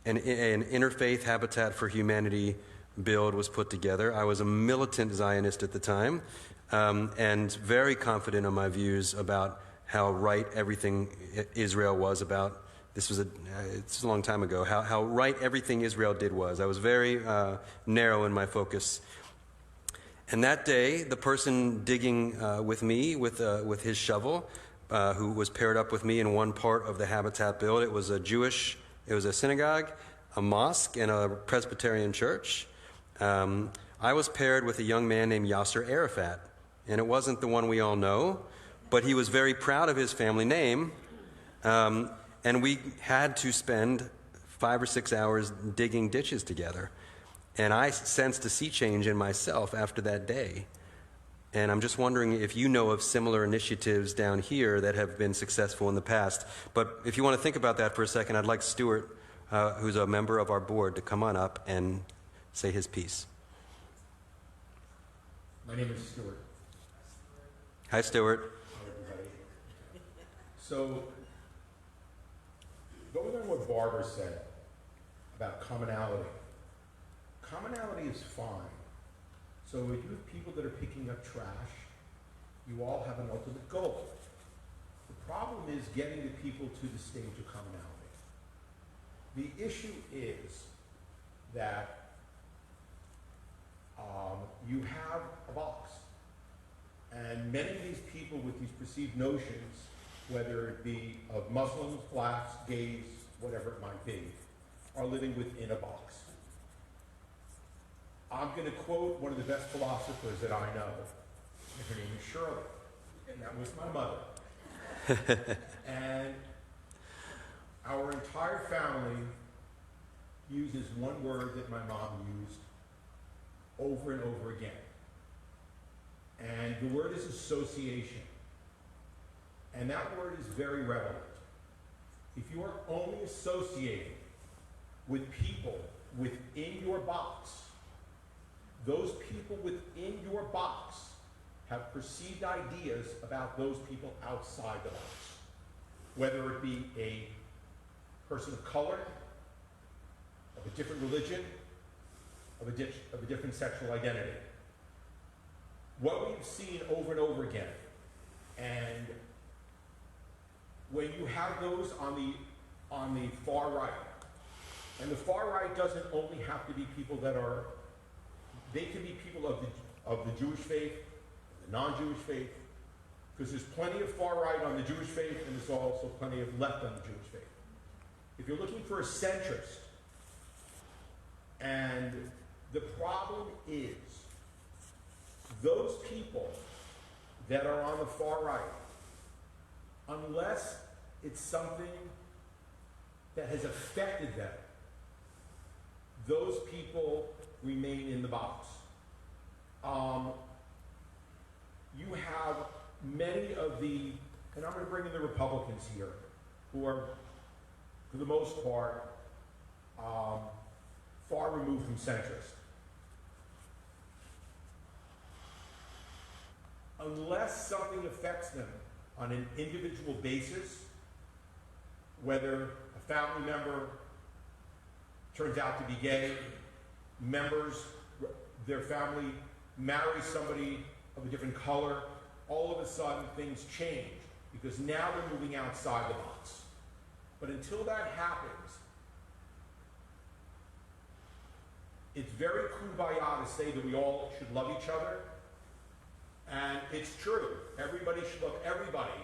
an interfaith Habitat for Humanity build was put together. I was a militant Zionist at the time, and very confident in my views about how right everything Israel was about. It's a long time ago, how right everything Israel did was. I was very narrow in my focus. And that day, the person digging with me with his shovel, who was paired up with me in one part of the Habitat build, it was a synagogue, a mosque, and a Presbyterian church. I was paired with a young man named Yasser Arafat, and it wasn't the one we all know, but he was very proud of his family name, and we had to spend 5 or 6 hours digging ditches together. And I sensed a sea change in myself after that day. And I'm just wondering if you know of similar initiatives down here that have been successful in the past. But if you want to think about that for a second, I'd like Stuart, who's a member of our board, to come on up and say his piece. My name is Stuart. Hi, Stuart. Hi, everybody. So, going on what Barbara said about commonality. Commonality is fine. So if you have people that are picking up trash, you all have an ultimate goal. The problem is getting the people to the stage of commonality. The issue is that you have a box. And many of these people with these perceived notions, whether it be of Muslims, blacks, gays, whatever it might be, are living within a box. I'm going to quote one of the best philosophers that I know, and her name is Shirley, and that was my mother. And our entire family uses one word that my mom used over and over again. And the word is association. And that word is very relevant. If you are only associating with people within your box, those people within your box have perceived ideas about those people outside the box. Whether it be a person of color, of a different religion, of a different sexual identity. What we've seen over and over again, and when you have those on the far right, and the far right doesn't only have to be people that are, they can be people of the Jewish faith, the non-Jewish faith, because there's plenty of far right on the Jewish faith, and there's also plenty of left on the Jewish faith. If you're looking for a centrist, and the problem is, those people that are on the far right, unless it's something that has affected them, those people remain in the box. You have many of the, and I'm going to bring in the Republicans here, who are, for the most part, far removed from centrist. Unless something affects them on an individual basis, whether a family member turns out to be gay, members, their family marries somebody of a different color, all of a sudden things change because now they're moving outside the box. But until that happens, it's very kumbaya to say that we all should love each other. And it's true. Everybody should love everybody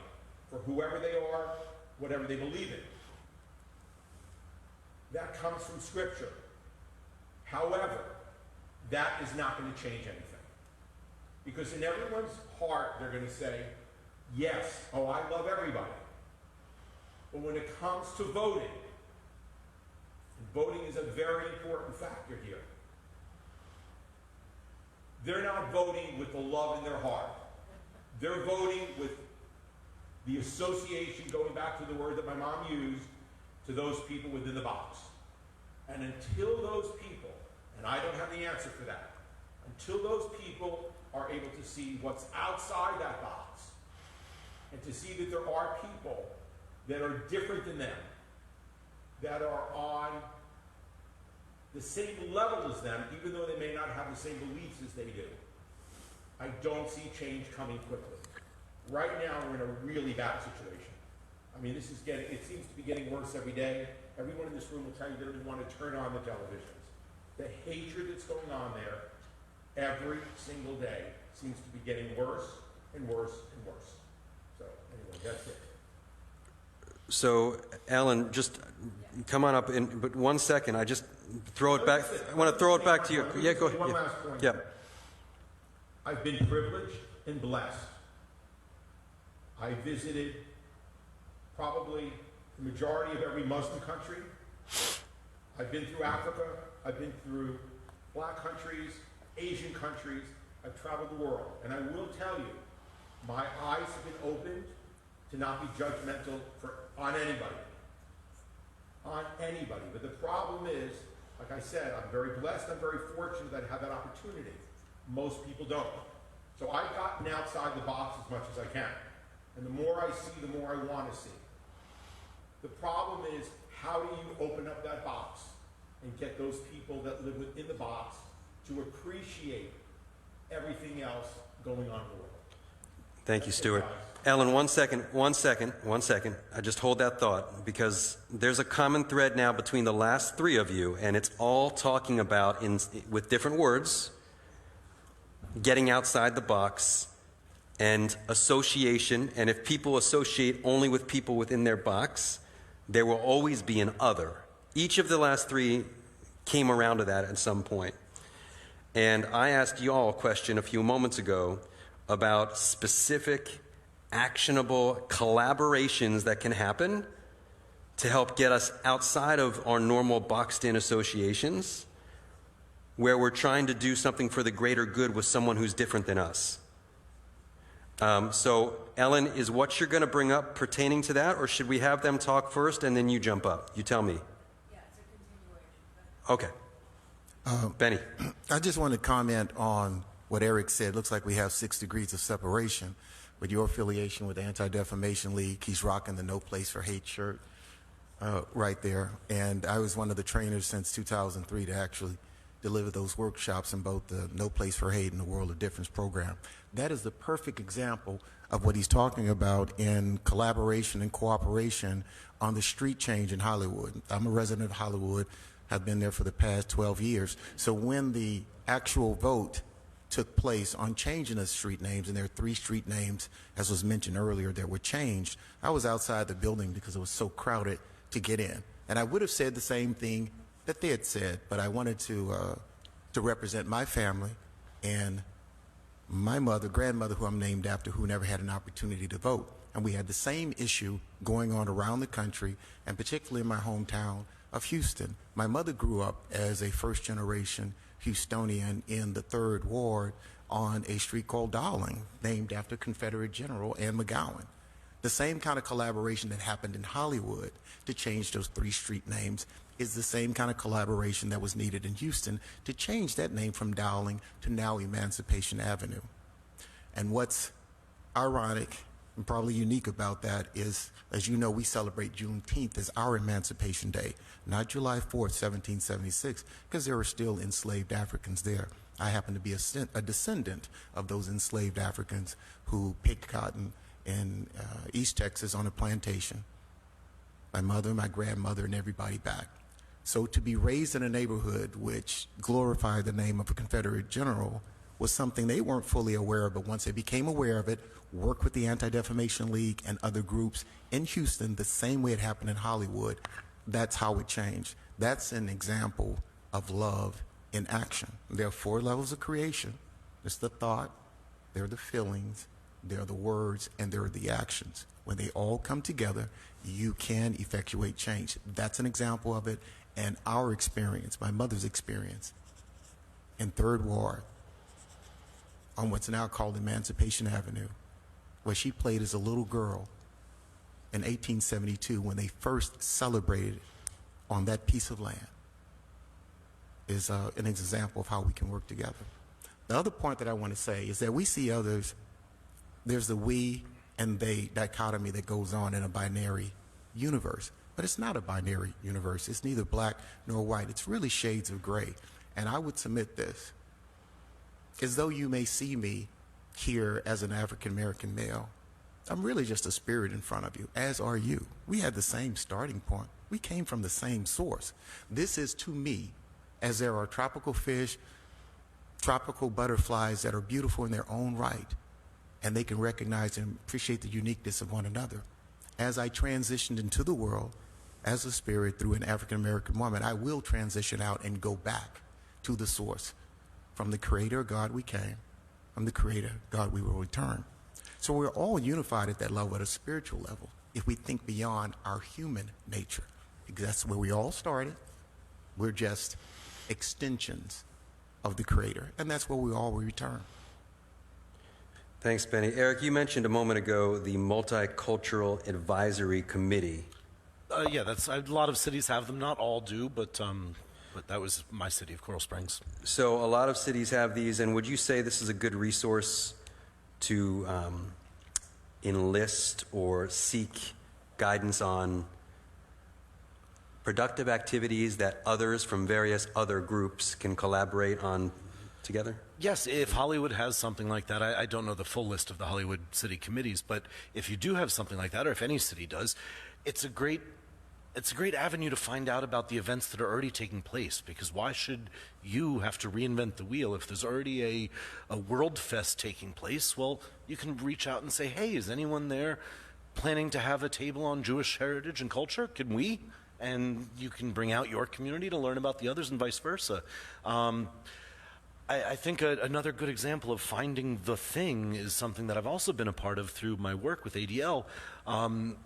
for whoever they are, whatever they believe in. That comes from Scripture. However, that is not going to change anything. Because in everyone's heart, they're going to say, yes, oh, I love everybody. But when it comes to voting, and voting is a very important factor here, they're not voting with the love in their heart. They're voting with the association, going back to the word that my mom used, to those people within the box. And until those people, and I don't have the answer for that, until those people are able to see what's outside that box, and to see that there are people that are different than them, that are on the same level as them, even though they may not have the same beliefs as they do, I don't see change coming quickly. Right now, we're in a really bad situation. I mean, this is getting, it seems to be getting worse every day. Everyone in this room will tell you they don't even want to turn on the televisions. The hatred that's going on there every single day seems to be getting worse and worse and worse. So, anyway, that's it. So, Alan, just come on up, but 1 second. I just throw it back. I want to throw it back to you. Yeah, go ahead. One last point. Yeah. I've been privileged and blessed. I visited probably the majority of every Muslim country. I've been through Africa. I've been through black countries, Asian countries. I've traveled the world. And I will tell you, my eyes have been opened to not be judgmental on anybody. On anybody. But the problem is, like I said, I'm very blessed, I'm very fortunate that I have that opportunity. Most people don't. So I've gotten outside the box as much as I can. And the more I see, the more I want to see. The problem is, how do you open up that box and get those people that live within the box to appreciate everything else going on in the world? Thank you, Stuart. Alan, 1 second. I just hold that thought, because there's a common thread now between the last three of you, and it's all talking about, with different words, getting outside the box and association. And if people associate only with people within their box, there will always be an other. Each of the last three came around to that at some point. And I asked you all a question a few moments ago about specific, actionable collaborations that can happen to help get us outside of our normal boxed-in associations, where we're trying to do something for the greater good with someone who's different than us. So, Ellen, is what you're going to bring up pertaining to that, or should we have them talk first and then you jump up? You tell me. Yeah, it's a continuation. Okay. Benny. I just want to comment on what Eric said. Looks like we have 6 degrees of separation with your affiliation with the Anti-Defamation League. He's rocking the No Place for Hate shirt right there. And I was one of the trainers since 2003 to actually deliver those workshops in both the No Place for Hate and the World of Difference program. That is the perfect example of what he's talking about in collaboration and cooperation on the street change in Hollywood. I'm a resident of Hollywood. Have been there for the past 12 years. So when the actual vote took place on changing the street names, and there are 3 street names, as was mentioned earlier, that were changed, I was outside the building because it was so crowded to get in. And I would have said the same thing that they had said, but I wanted to represent my family and my mother, grandmother, who I'm named after, who never had an opportunity to vote. And we had the same issue going on around the country, and particularly in my hometown of Houston. My mother grew up as a first-generation Houstonian in the 3rd Ward on a street called Dowling, named after Confederate General Ann McGowan. The same kind of collaboration that happened in Hollywood to change those 3 street names is the same kind of collaboration that was needed in Houston to change that name from Dowling to now Emancipation Avenue. And what's ironic and probably unique about that is, as you know, we celebrate Juneteenth as our Emancipation Day, not July 4th, 1776, because there were still enslaved Africans there. I happen to be a descendant of those enslaved Africans who picked cotton in East Texas on a plantation. My mother, my grandmother, and everybody back. So to be raised in a neighborhood which glorified the name of a Confederate general was something they weren't fully aware of, but once they became aware of it, worked with the Anti-Defamation League and other groups in Houston the same way it happened in Hollywood. That's how it changed. That's an example of love in action. There are 4 levels of creation. There's the thought, there are the feelings, there are the words, and there are the actions. When they all come together, you can effectuate change. That's an example of it, and our experience, my mother's experience, in 3rd Ward, on what's now called Emancipation Avenue, where she played as a little girl in 1872 when they first celebrated on that piece of land, is an example of how we can work together. The other point that I want to say is that we see others, there's the we and they dichotomy that goes on in a binary universe. But it's not a binary universe. It's neither black nor white. It's really shades of gray. And I would submit this, as though you may see me here as an African-American male, I'm really just a spirit in front of you, as are you. We had the same starting point. We came from the same source. This is to me, as there are tropical fish, tropical butterflies that are beautiful in their own right, and they can recognize and appreciate the uniqueness of one another. As I transitioned into the world as a spirit through an African-American woman, I will transition out and go back to the source. From the Creator God we came, from the Creator God we will return. So we're all unified at that level, at a spiritual level, if we think beyond our human nature. Because that's where we all started. We're just extensions of the Creator, and that's where we all will return. Thanks, Benny. Eric, you mentioned a moment ago the Multicultural Advisory Committee. Yeah, that's a lot of cities have them. Not all do, but that was my city of Coral Springs. So a lot of cities have these, and would you say this is a good resource to enlist or seek guidance on productive activities that others from various other groups can collaborate on together? Yes, if Hollywood has something like that, I don't know the full list of the Hollywood city committees, but if you do have something like that, or if any city does, it's a great avenue to find out about the events that are already taking place, because why should you have to reinvent the wheel if there's already a World Fest taking place? Well, you can reach out and say, hey, is anyone there planning to have a table on Jewish heritage and culture? Can we? And you can bring out your community to learn about the others and vice versa. I think another good example of finding the thing is something that I've also been a part of through my work with ADL.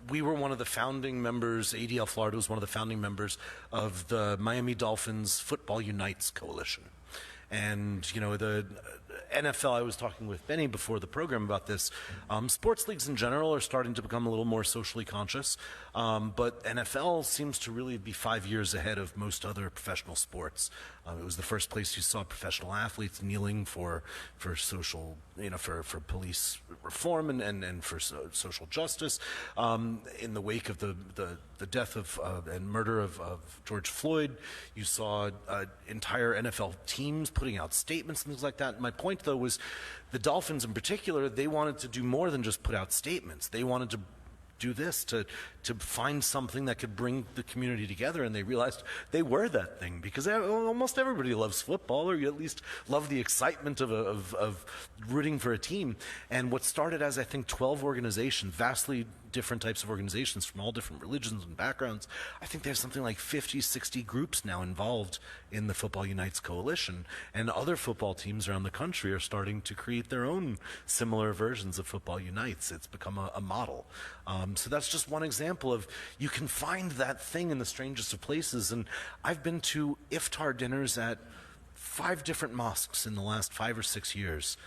We were one of the founding members, ADL Florida was one of the founding members of the Miami Dolphins Football Unites Coalition. And, you know, the NFL, I was talking with Benny before the program about this. Sports leagues in general are starting to become a little more socially conscious, but NFL seems to really be 5 years ahead of most other professional sports. It was the first place you saw professional athletes kneeling for social, you know, for police reform and for social justice. In the wake of the death of and murder of George Floyd, you saw entire NFL teams putting out statements and things like that. My point, though, was the Dolphins in particular, they wanted to do more than just put out statements. They wanted to do this, to find something that could bring the community together, and they realized they were that thing, because almost everybody loves football, or you at least love the excitement of rooting for a team. And what started as, I think, 12 organizations, vastly different types of organizations from all different religions and backgrounds, I think there's something like 50, 60 groups now involved in the Football Unites Coalition, and other football teams around the country are starting to create their own similar versions of Football Unites. It's become a model. So that's just one example of, you can find that thing in the strangest of places. And I've been to iftar dinners at 5 different mosques in the last 5 or 6 years,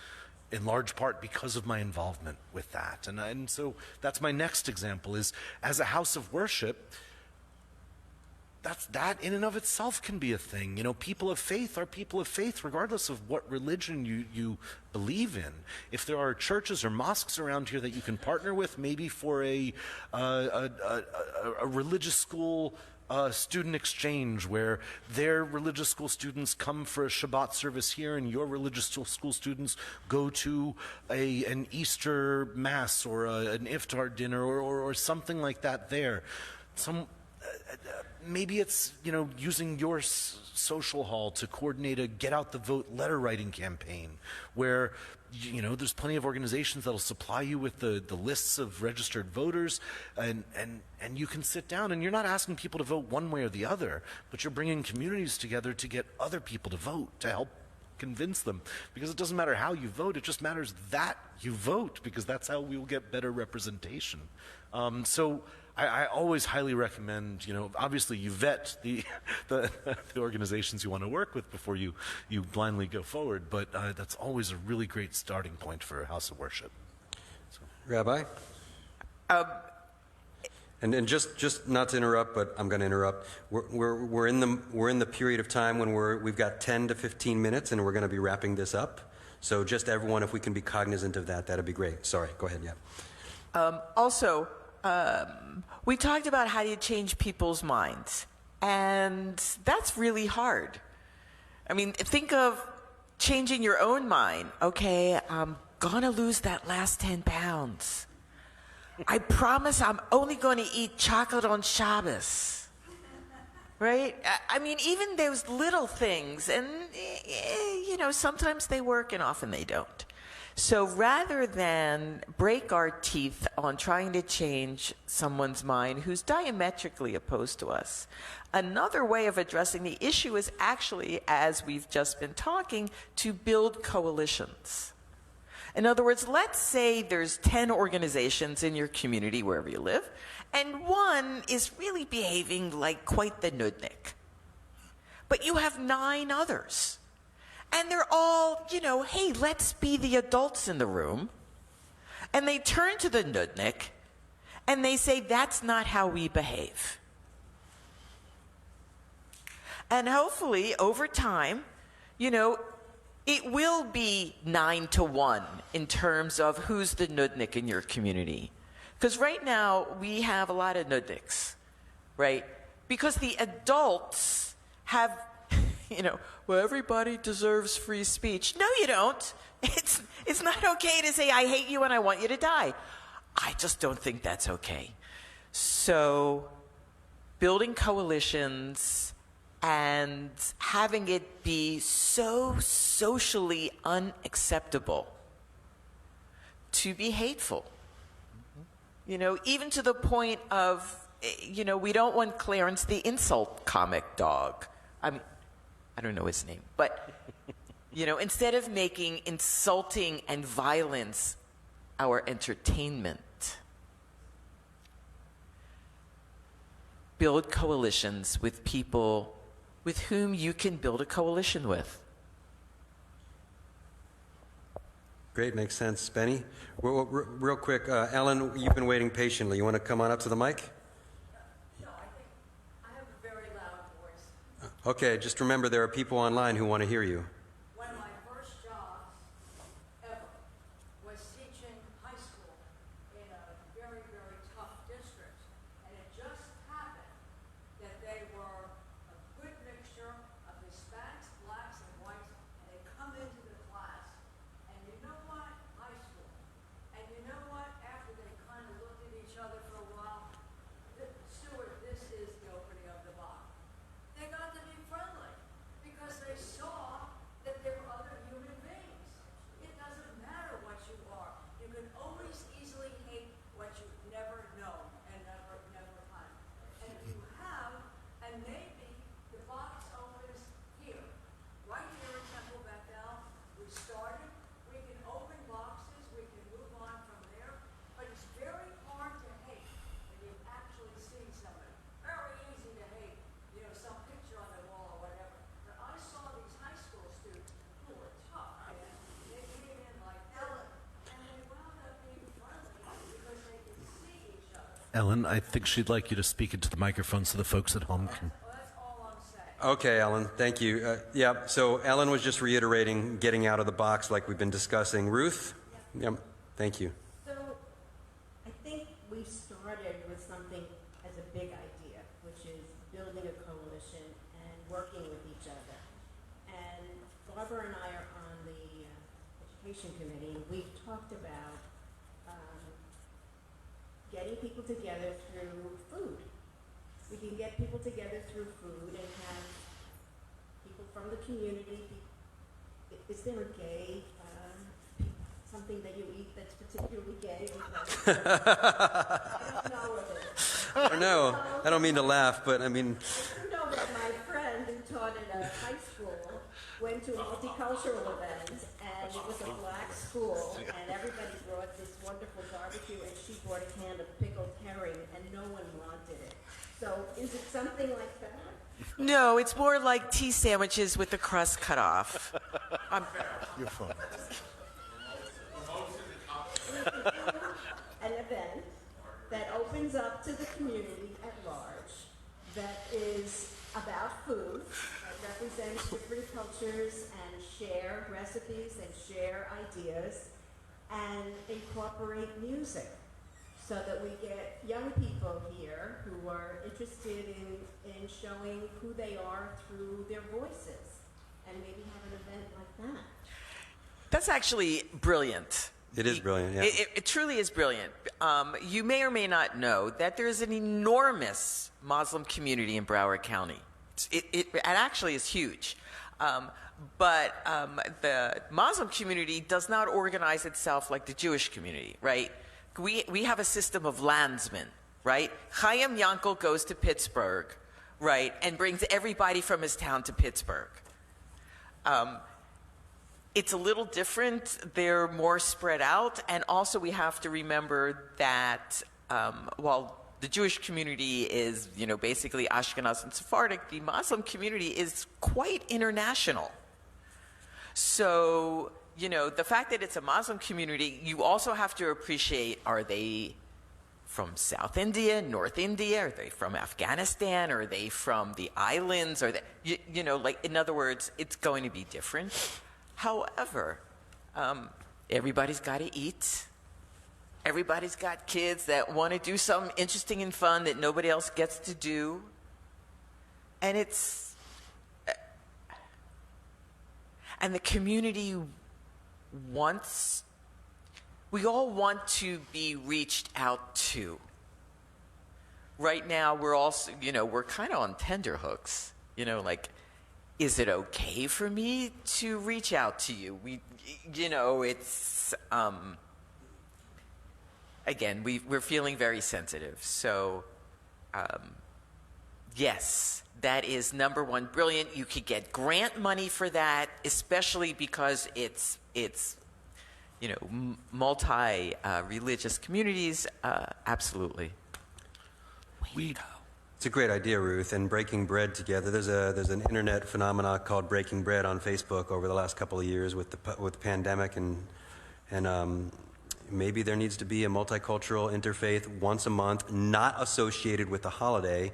in large part because of my involvement with that. And so that's my next example, is as a house of worship, that in and of itself can be a thing. You know, people of faith are people of faith regardless of what religion you believe in. If there are churches or mosques around here that you can partner with, maybe for a religious school student exchange, where their religious school students come for a Shabbat service here and your religious school students go to an Easter Mass or an iftar dinner or something like that there. Maybe it's, you know, using your social hall to coordinate a get out the vote letter writing campaign, where, you know, there's plenty of organizations that'll supply you with the lists of registered voters, and you can sit down, and you're not asking people to vote one way or the other, but you're bringing communities together to get other people to vote, to help convince them. Because it doesn't matter how you vote, it just matters that you vote, because that's how we will get better representation. So I always highly recommend, you know, obviously you vet the organizations you want to work with before you blindly go forward, but that's always a really great starting point for a house of worship. So. Rabbi? And just not to interrupt, but I'm going to interrupt. We're in the period of time when we've got 10 to 15 minutes, and we're going to be wrapping this up. So just everyone, if we can be cognizant of that, that'd be great. Sorry, go ahead. Yeah. Also, we talked about how you change people's minds, and that's really hard. I mean, think of changing your own mind. Okay, I'm gonna lose that last 10 pounds. I promise I'm only going to eat chocolate on Shabbos. Right? I mean, even those little things, and, you know, sometimes they work and often they don't. So rather than break our teeth on trying to change someone's mind who's diametrically opposed to us, another way of addressing the issue is actually, as we've just been talking, to build coalitions. In other words, let's say there's 10 organizations in your community, wherever you live, and one is really behaving like quite the nudnik. But you have 9 others. And they're all, you know, hey, let's be the adults in the room. And they turn to the nudnik and they say, that's not how we behave. And hopefully, over time, you know, it will be 9-1 in terms of who's the nudnik in your community. Because right now, we have a lot of nudniks, right? Because the adults have, you know, well, everybody deserves free speech. No, you don't. It's not okay to say, I hate you and I want you to die. I just don't think that's okay. So building coalitions and having it be so socially unacceptable to be hateful. You know, even to the point of, you know, we don't want Clarence the insult comic dog. I mean, I don't know his name, but You know, instead of making insulting and violence our entertainment, build coalitions with people with whom you can build a coalition with. Great, makes sense. Benny? Real quick, Ellen, you've been waiting patiently. You want to come on up to the mic? No, I think I have a very loud voice. Okay, just remember there are people online who want to hear you. One of my first jobs ever was teaching high school in a very, very tough district. And it just happened that they were a good mixture of Hispanics, blacks, and whites, and they come into the class. And you know what? High school. And you know what? After they kind of looked at each other for a while, Stuart, this is the opening of the box. They got to be friendly because they saw that there were other human beings. It doesn't matter what you are. You can always easily hate what you've never known and never had. And if you have, and maybe the box opens here, right here in Temple Bethel. We started. We can open boxes. We can move on from there. But it's very hard to hate when you actually see somebody. Very easy to hate, some picture on the wall or whatever. But I saw these high school students who were tough, man. They came in like Ellen, and they wound up being friendly because they could see each other. Ellen, I think she'd like you to speak into the microphone so the folks at home can. Well, that's all I'm saying. Okay, Ellen, thank you. Yeah, so Ellen was just reiterating getting out of the box like we've been discussing. Ruth? Yep, thank you. So I think we started with something as a big idea, which is building a coalition and working with each other. And Barbara and I are on the education committee, and we've talked about getting people together through food. We can get people together through food and have people from the community. Is there a gay, something that you eat that's particularly gay? I don't know of it. I don't know. I don't mean to laugh, but I mean, I do know that my friend who taught at a high school went to a multicultural event, and it was a black school, and everybody brought this wonderful barbecue, and she brought a can of pickled herring, and no one wanted it. So is it something like that? No, it's more like tea sandwiches with the crust cut off. You're funny. An event that opens up to the community at large, that is about food, that represents different cultures and share recipes and share ideas, and incorporate music so that we get young people here who are interested in showing who they are through their voices, and maybe have an event like that. That's actually brilliant. it is brilliant, yeah. It truly is brilliant. You may or may not know that there's an enormous Muslim community in Broward County. It actually is huge. But the Muslim community does not organize itself like the Jewish community, right? We have a system of landsmen, right? Chaim Yankel goes to Pittsburgh, right, and brings everybody from his town to Pittsburgh. It's a little different. They're more spread out. And also we have to remember that while the Jewish community is, basically Ashkenaz and Sephardic, the Muslim community is quite international. So, the fact that it's a Muslim community, you also have to appreciate, are they from South India, North India? Are they from Afghanistan? Are they from the islands? Are they, in other words, it's going to be different. However, everybody's got to eat. Everybody's got kids that want to do something interesting and fun that nobody else gets to do. And and the community we all want to be reached out to. Right now, we're also, we're kind of on tenterhooks, is it okay for me to reach out to you? It's, again, we're feeling very sensitive. So Yes, that is number one. Brilliant. You could get grant money for that, especially because it's multi religious communities. Absolutely. It's a great idea, Ruth, and breaking bread together. There's an internet phenomena called breaking bread on Facebook over the last couple of years with the pandemic, and maybe there needs to be a multicultural interfaith once a month, not associated with the holiday,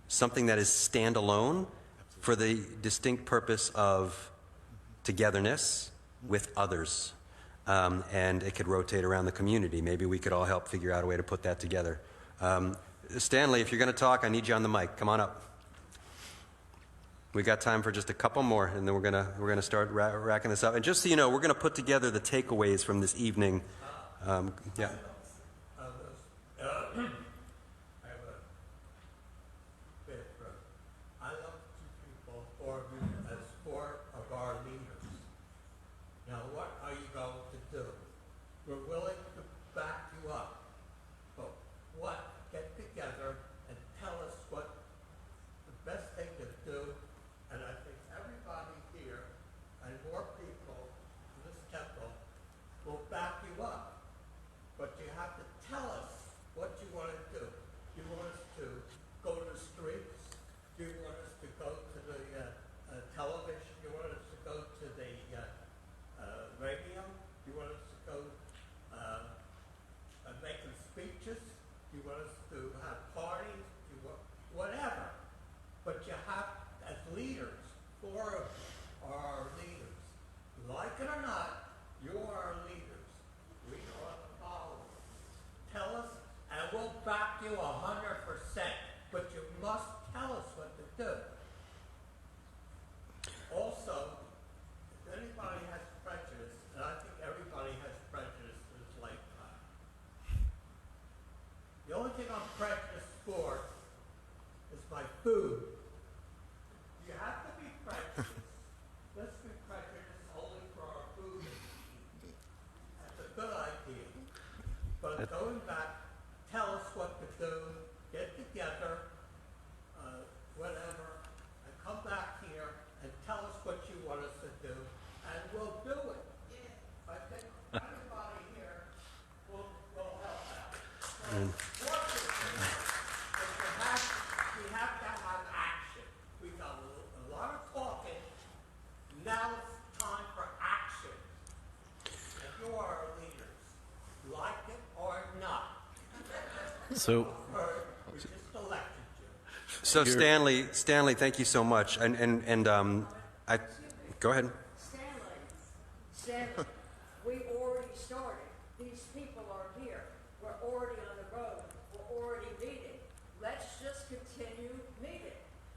something that is standalone for the distinct purpose of togetherness with others, and it could rotate around the community. Maybe we could all help figure out a way to put that together. Stanley, if you're going to talk, I need you on the mic. Come on up. We got time for just a couple more, and then we're gonna start racking this up. And just so you know, we're going to put together the takeaways from this evening. Yeah. I have a bit of I look to people, four of you, as four of our leaders. Now, what are you going to do? We're willing to back you up, but what? Get together and tell us what the best thing to do. And I think everybody here and more people in this temple will back you up. But you have to tell us what you want to do. Do you want us to go to the streets? Do you want us to go to the television? Do you want us to go to the radio? Do you want us to go making speeches? Do you want us to have parties? Do you want, whatever. But you have, as leaders, four of you are our leaders. Like it or not, you are our leaders. We are the followers. Tell us, and we'll back you 100%. But you must tell us what to do. Also, if anybody has prejudice, and I think everybody has prejudice in this lifetime, the only thing I'm prejudiced for is my food. You have to be prejudiced. Let's be prejudiced only for our food. That's a good idea. But going back, tell us what to do, get together, whatever, and come back here and tell us what you want us to do, and we'll do it. I think everybody here will help out. We have to have action. We've done a lot of talking. Now it's time for action. And you are our leaders. Like it or not. So, We just elected you. So Stanley, thank you so much. And I go ahead. Stanley, we already started. These people are here. We're already on the road. We're already meeting. Let's just continue meeting.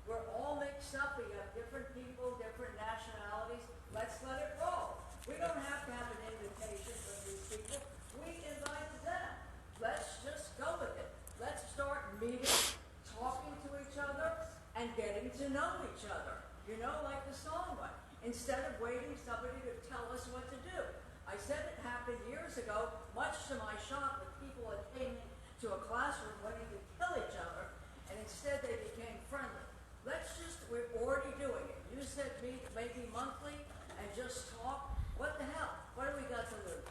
We're all mixed up. We have different people, different nationalities. Let's let it roll. We don't have to have an invitation from these people. We invited them. Let's just go with it. Let's start meeting, talking to each other, and getting to know each other. You know, like the song went. Instead of waiting somebody to tell us what to do. I said it happened years ago, much to my shock, when people had came into a classroom wanting to kill each other, and instead they became friendly. We're already doing it. You said meet maybe monthly and just talk. What the hell? What do we got to lose?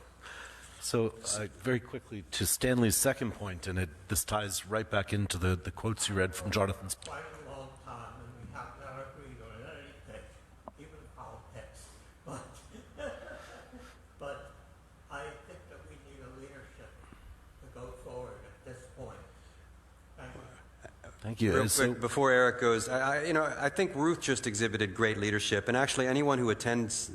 So very quickly to Stanley's second point, and this ties right back into the quotes you read from Jonathan's. Quite a long time, and we have not agreed on anything, even politics. But I think that we need a leadership to go forward at this point. Thank you. Thank you. Real So- quick, before Eric goes, I think Ruth just exhibited great leadership, and actually anyone who is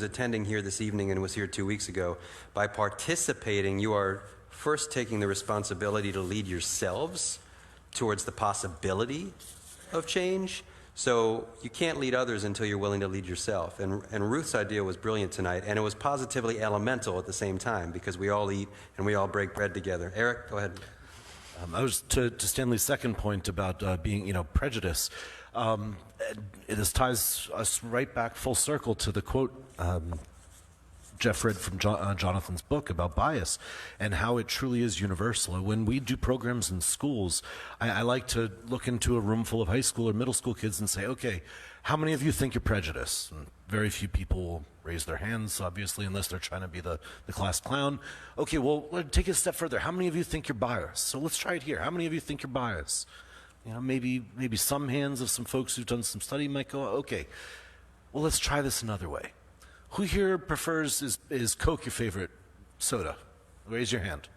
attending here this evening and was here 2 weeks ago, by participating, you are first taking the responsibility to lead yourselves towards the possibility of change. So you can't lead others until you're willing to lead yourself. And Ruth's idea was brilliant tonight, and it was positively elemental at the same time, because we all eat and we all break bread together. Eric, go ahead. I was to Stanley's second point about being, prejudice. This ties us right back full circle to the quote Jeff read from Jonathan's book about bias and how it truly is universal. When we do programs in schools, I like to look into a room full of high school or middle school kids and say, okay, how many of you think you're prejudiced? And very few people will raise their hands, obviously, unless they're trying to be the class clown. Okay, well, take it a step further. How many of you think you're biased? So let's try it here. How many of you think you're biased? You know, maybe some hands of some folks who've done some study might go, okay, well, let's try this another way. Who here prefers, is Coke your favorite soda? Raise your hand.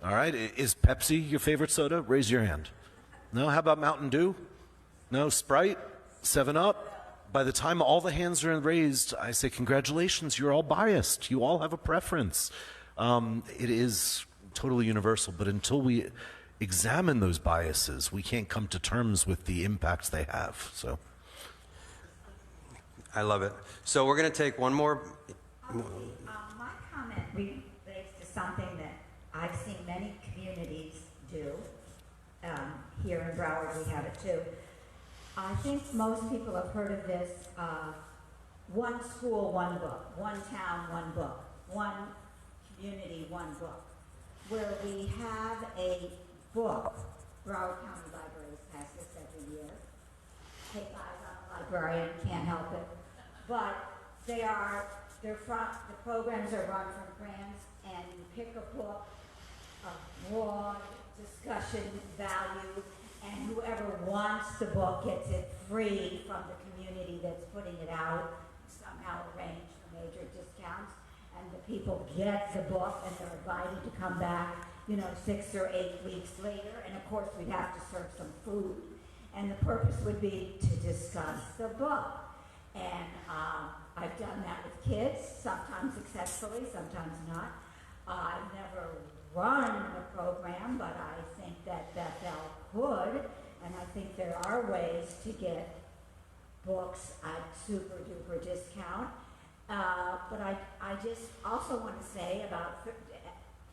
All right, is Pepsi your favorite soda? Raise your hand. No, how about Mountain Dew? No, Sprite? 7-Up? By the time all the hands are raised, I say, congratulations, you're all biased. You all have a preference. It is totally universal, but until we examine those biases, we can't come to terms with the impacts they have. So, I love it. So we're going to take one more. My comment relates to something that I've seen many communities do. Here in Broward, we have it too. I think most people have heard of this, one school, one book, one town, one book, one community, one book, where we have a book. Broward County Libraries has this every year. Take eyes on a librarian, can't help it. But the programs are run from grants, and you pick a book of broad discussion value, and whoever wants the book gets it free from the community that's putting it out, somehow arranged for major discounts, and the people get the book and they're invited to come back, 6 or 8 weeks later, and of course we'd have to serve some food, and the purpose would be to discuss the book. And I've done that with kids, sometimes successfully, sometimes not. I've never run a program, but I think that Bethel could, and I think there are ways to get books at super duper discount. But I just also want to say about,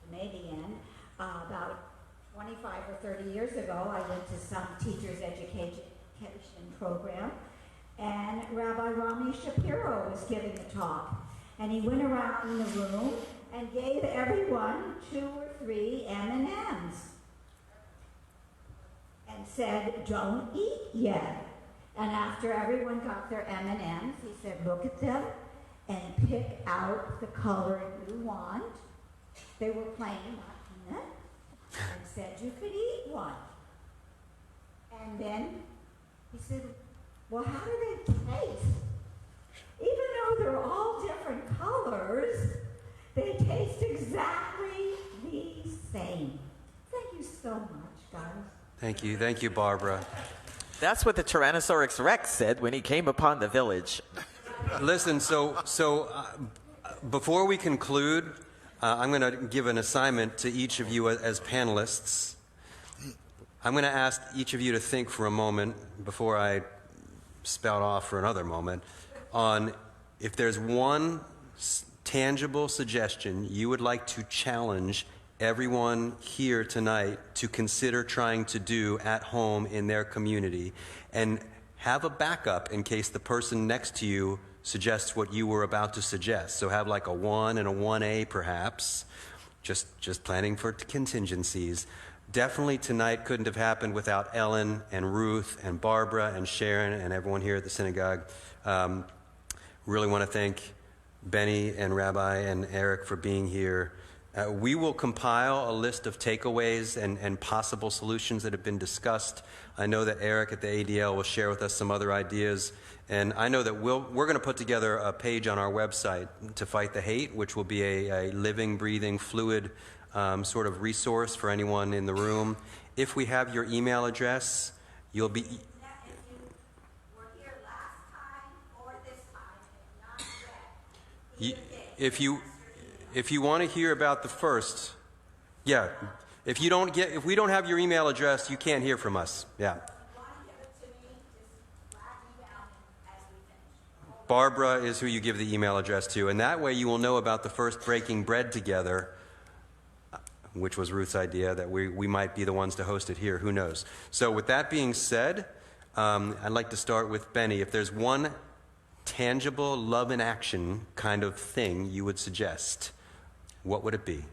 maybe about 25 or 30 years ago, I went to some teacher's education program, and Rabbi Rami Shapiro was giving a talk. And he went around in the room and gave everyone 2 or 3 M&Ms. And said, don't eat yet. And after everyone got their M&Ms, he said, look at them and pick out the color you want. They were plain, not peanut, and said you could eat one. And then he said, well, how do they taste? Even though they're all different colors, they taste exactly the same. Thank you so much, guys. Thank you, Barbara. That's what the Tyrannosaurus Rex said when he came upon the village. Listen, so before we conclude, I'm going to give an assignment to each of you as panelists. I'm going to ask each of you to think for a moment before I spout off for another moment on if there's one tangible suggestion you would like to challenge everyone here tonight to consider trying to do at home in their community, and have a backup in case the person next to you suggests what you were about to suggest. So have like a 1 and a 1A perhaps, just planning for contingencies. Definitely tonight couldn't have happened without Ellen and Ruth and Barbara and Sharon and everyone here at the synagogue. Really want to thank Benny and Rabbi and Eric for being here. We will compile a list of takeaways and possible solutions that have been discussed. I know that Eric at the ADL will share with us some other ideas. And I know that we're going to put together a page on our website to fight the hate, which will be a living, breathing, fluid sort of resource for anyone in the room. If we have your email address, you'll be... If you were here last time or this time, not yet, If you want to hear about the first, yeah. If we don't have your email address, you can't hear from us. Yeah. Barbara is who you give the email address to, and that way you will know about the first Breaking Bread Together, which was Ruth's idea, that we might be the ones to host it here. Who knows? So with that being said, I'd like to start with Benny. If there's one tangible love in action kind of thing you would suggest, what would it be?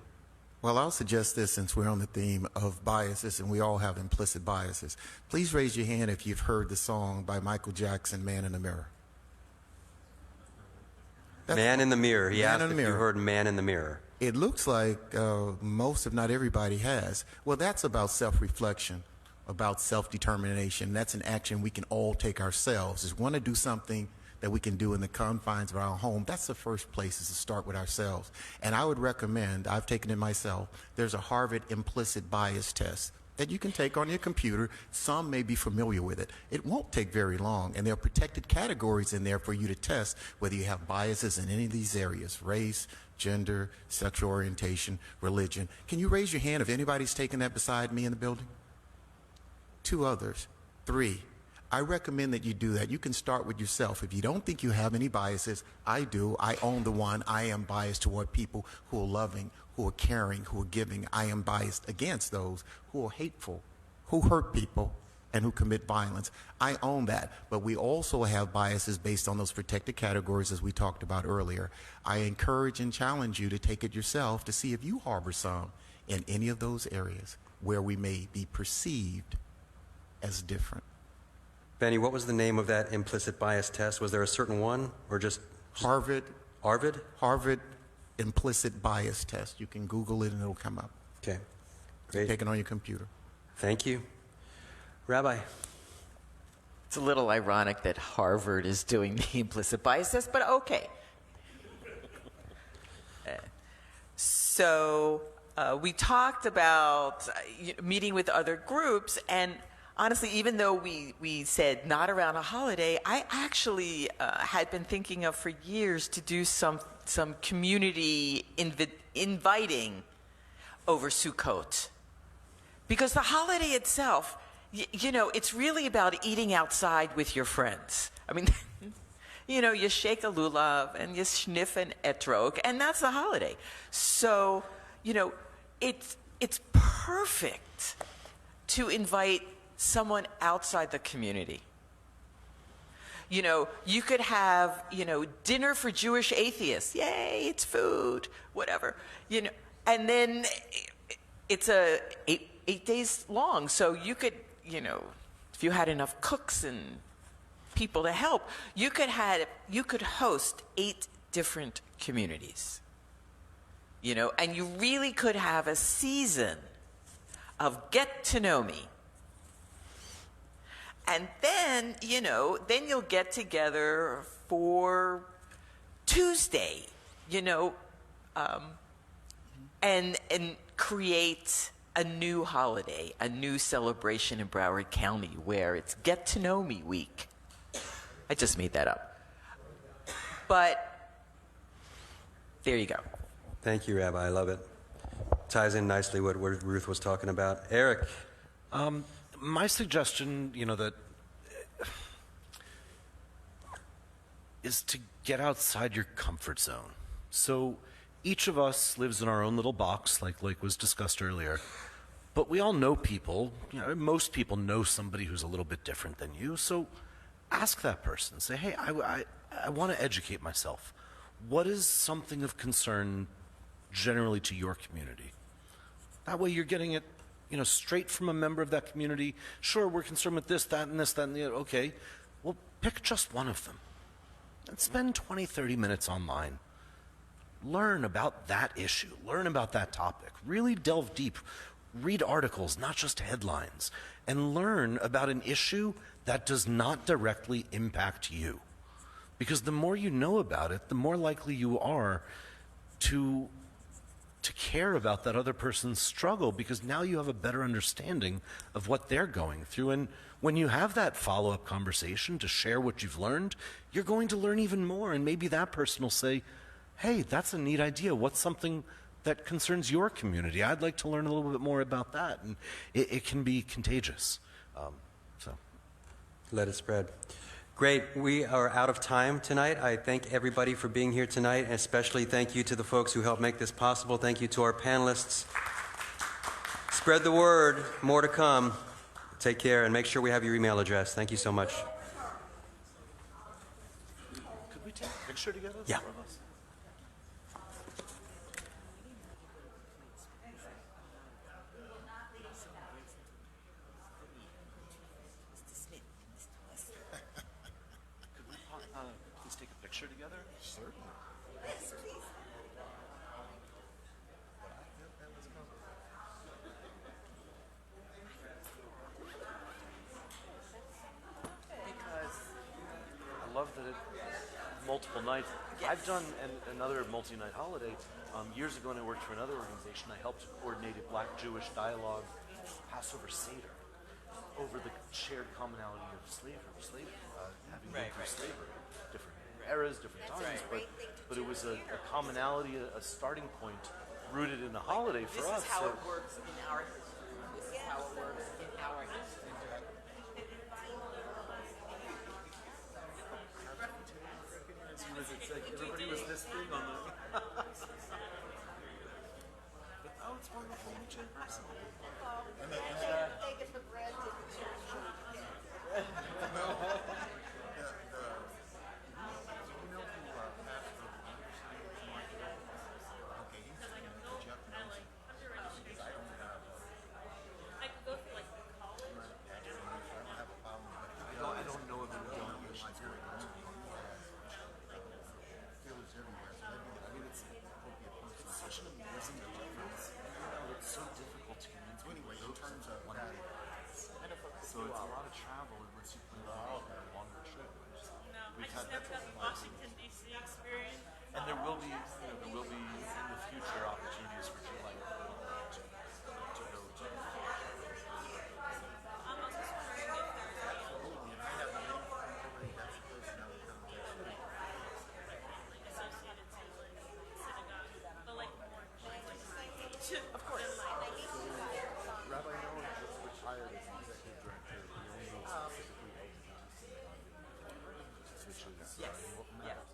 Well, I'll suggest this since we're on the theme of biases and we all have implicit biases. Please raise your hand if you've heard the song by Michael Jackson, Man in the Mirror. Man in the Mirror. He Man asked in the if you Mirror. heard Man in the Mirror. It looks like most, if not everybody, has. Well, that's about self-reflection, about self-determination. That's an action we can all take ourselves. Is want to do something that we can do in the confines of our home. That's the first place, is to start with ourselves. And I would recommend, I've taken it myself, there's a Harvard implicit bias test that you can take on your computer. Some may be familiar with it. It won't take very long, and there are protected categories in there for you to test whether you have biases in any of these areas: race, gender, sexual orientation, religion. Can you raise your hand if anybody's taken that beside me in the building? 2 others. 3. I recommend that you do that. You can start with yourself. If you don't think you have any biases, I do. I own the one. I am biased toward people who are loving, who are caring, who are giving. I am biased against those who are hateful, who hurt people, and who commit violence. I own that. But we also have biases based on those protected categories, as we talked about earlier. I encourage and challenge you to take it yourself to see if you harbor some in any of those areas where we may be perceived as different. Benny, what was the name of that implicit bias test? Was there a certain one, or just Harvard Harvard? implicit bias test. You can Google it and it'll come up. Okay, great. Take it on your computer. Thank you. Rabbi? It's a little ironic that Harvard is doing the implicit bias test, but okay. So we talked about meeting with other groups, and honestly, even though we said not around a holiday, I actually had been thinking of for years to do some community inviting over Sukkot. Because the holiday itself, you know, it's really about eating outside with your friends. I mean, you know, you shake a lulav and you sniff an etrog, and that's the holiday. So, you know, it's perfect to invite someone outside the community. You know, you could have, you know, dinner for Jewish atheists. Yay, it's food, whatever. You know, and then it's eight days long. So you could, you know, if you had enough cooks and people to help, you could host 8 different communities. You know, and you really could have a season of get to know me. And then, you know, then you'll get together for Tuesday, you know, and create a new holiday, a new celebration in Broward County where it's Get to Know Me Week. I just made that up. But there you go. Thank you, Rabbi. I love it. Ties in nicely what Ruth was talking about. Eric? My suggestion, you know, that is to get outside your comfort zone. So each of us lives in our own little box, like was discussed earlier. But we all know people. You know, most people know somebody who's a little bit different than you. So ask that person. Say, hey, I want to educate myself. What is something of concern generally to your community? That way you're getting it, you know, straight from a member of that community. Sure, we're concerned with this, that, and this, that, and the other. Okay, well, pick just one of them. And spend 20, 30 minutes online. Learn about that issue. Learn about that topic. Really delve deep. Read articles, not just headlines. And learn about an issue that does not directly impact you. Because the more you know about it, the more likely you are to care about that other person's struggle, because now you have a better understanding of what they're going through. And when you have that follow-up conversation to share what you've learned, you're going to learn even more. And maybe that person will say, hey, that's a neat idea. What's something that concerns your community? I'd like to learn a little bit more about that. And it can be contagious. So Let it spread. Great. We are out of time tonight. I thank everybody for being here tonight, and especially thank you to the folks who helped make this possible. Thank you to our panelists. Spread the word. More to come. Take care, and make sure we have your email address. Thank you so much. picture together? Yeah. The four of us? Could we please take a picture together? Certainly. I love that it multiple nights. I've done another multi-night holiday years ago when I worked for another organization. I helped coordinate a Black Jewish dialogue Passover Seder over the shared commonality of slavery, having been through slavery, different eras, different times, but it was a commonality, a starting point rooted in a holiday for us. This is how it works in our history. This is how it works in our history. It's like everybody was this big on the. Oh, it's wonderful to meet you in person. Take it for granted. I don't know if it was on the It's such an amazing difference. It's so difficult to convince people in terms of one day. So it's a lot of travel unless you plan on a longer trip. We've had never got the Washington D.C. experience. and there will be in the future opportunities for July to go to. Of course. Rabbi Noah just retired as the executive director. He only physically holds the DC, which is Yes. matters.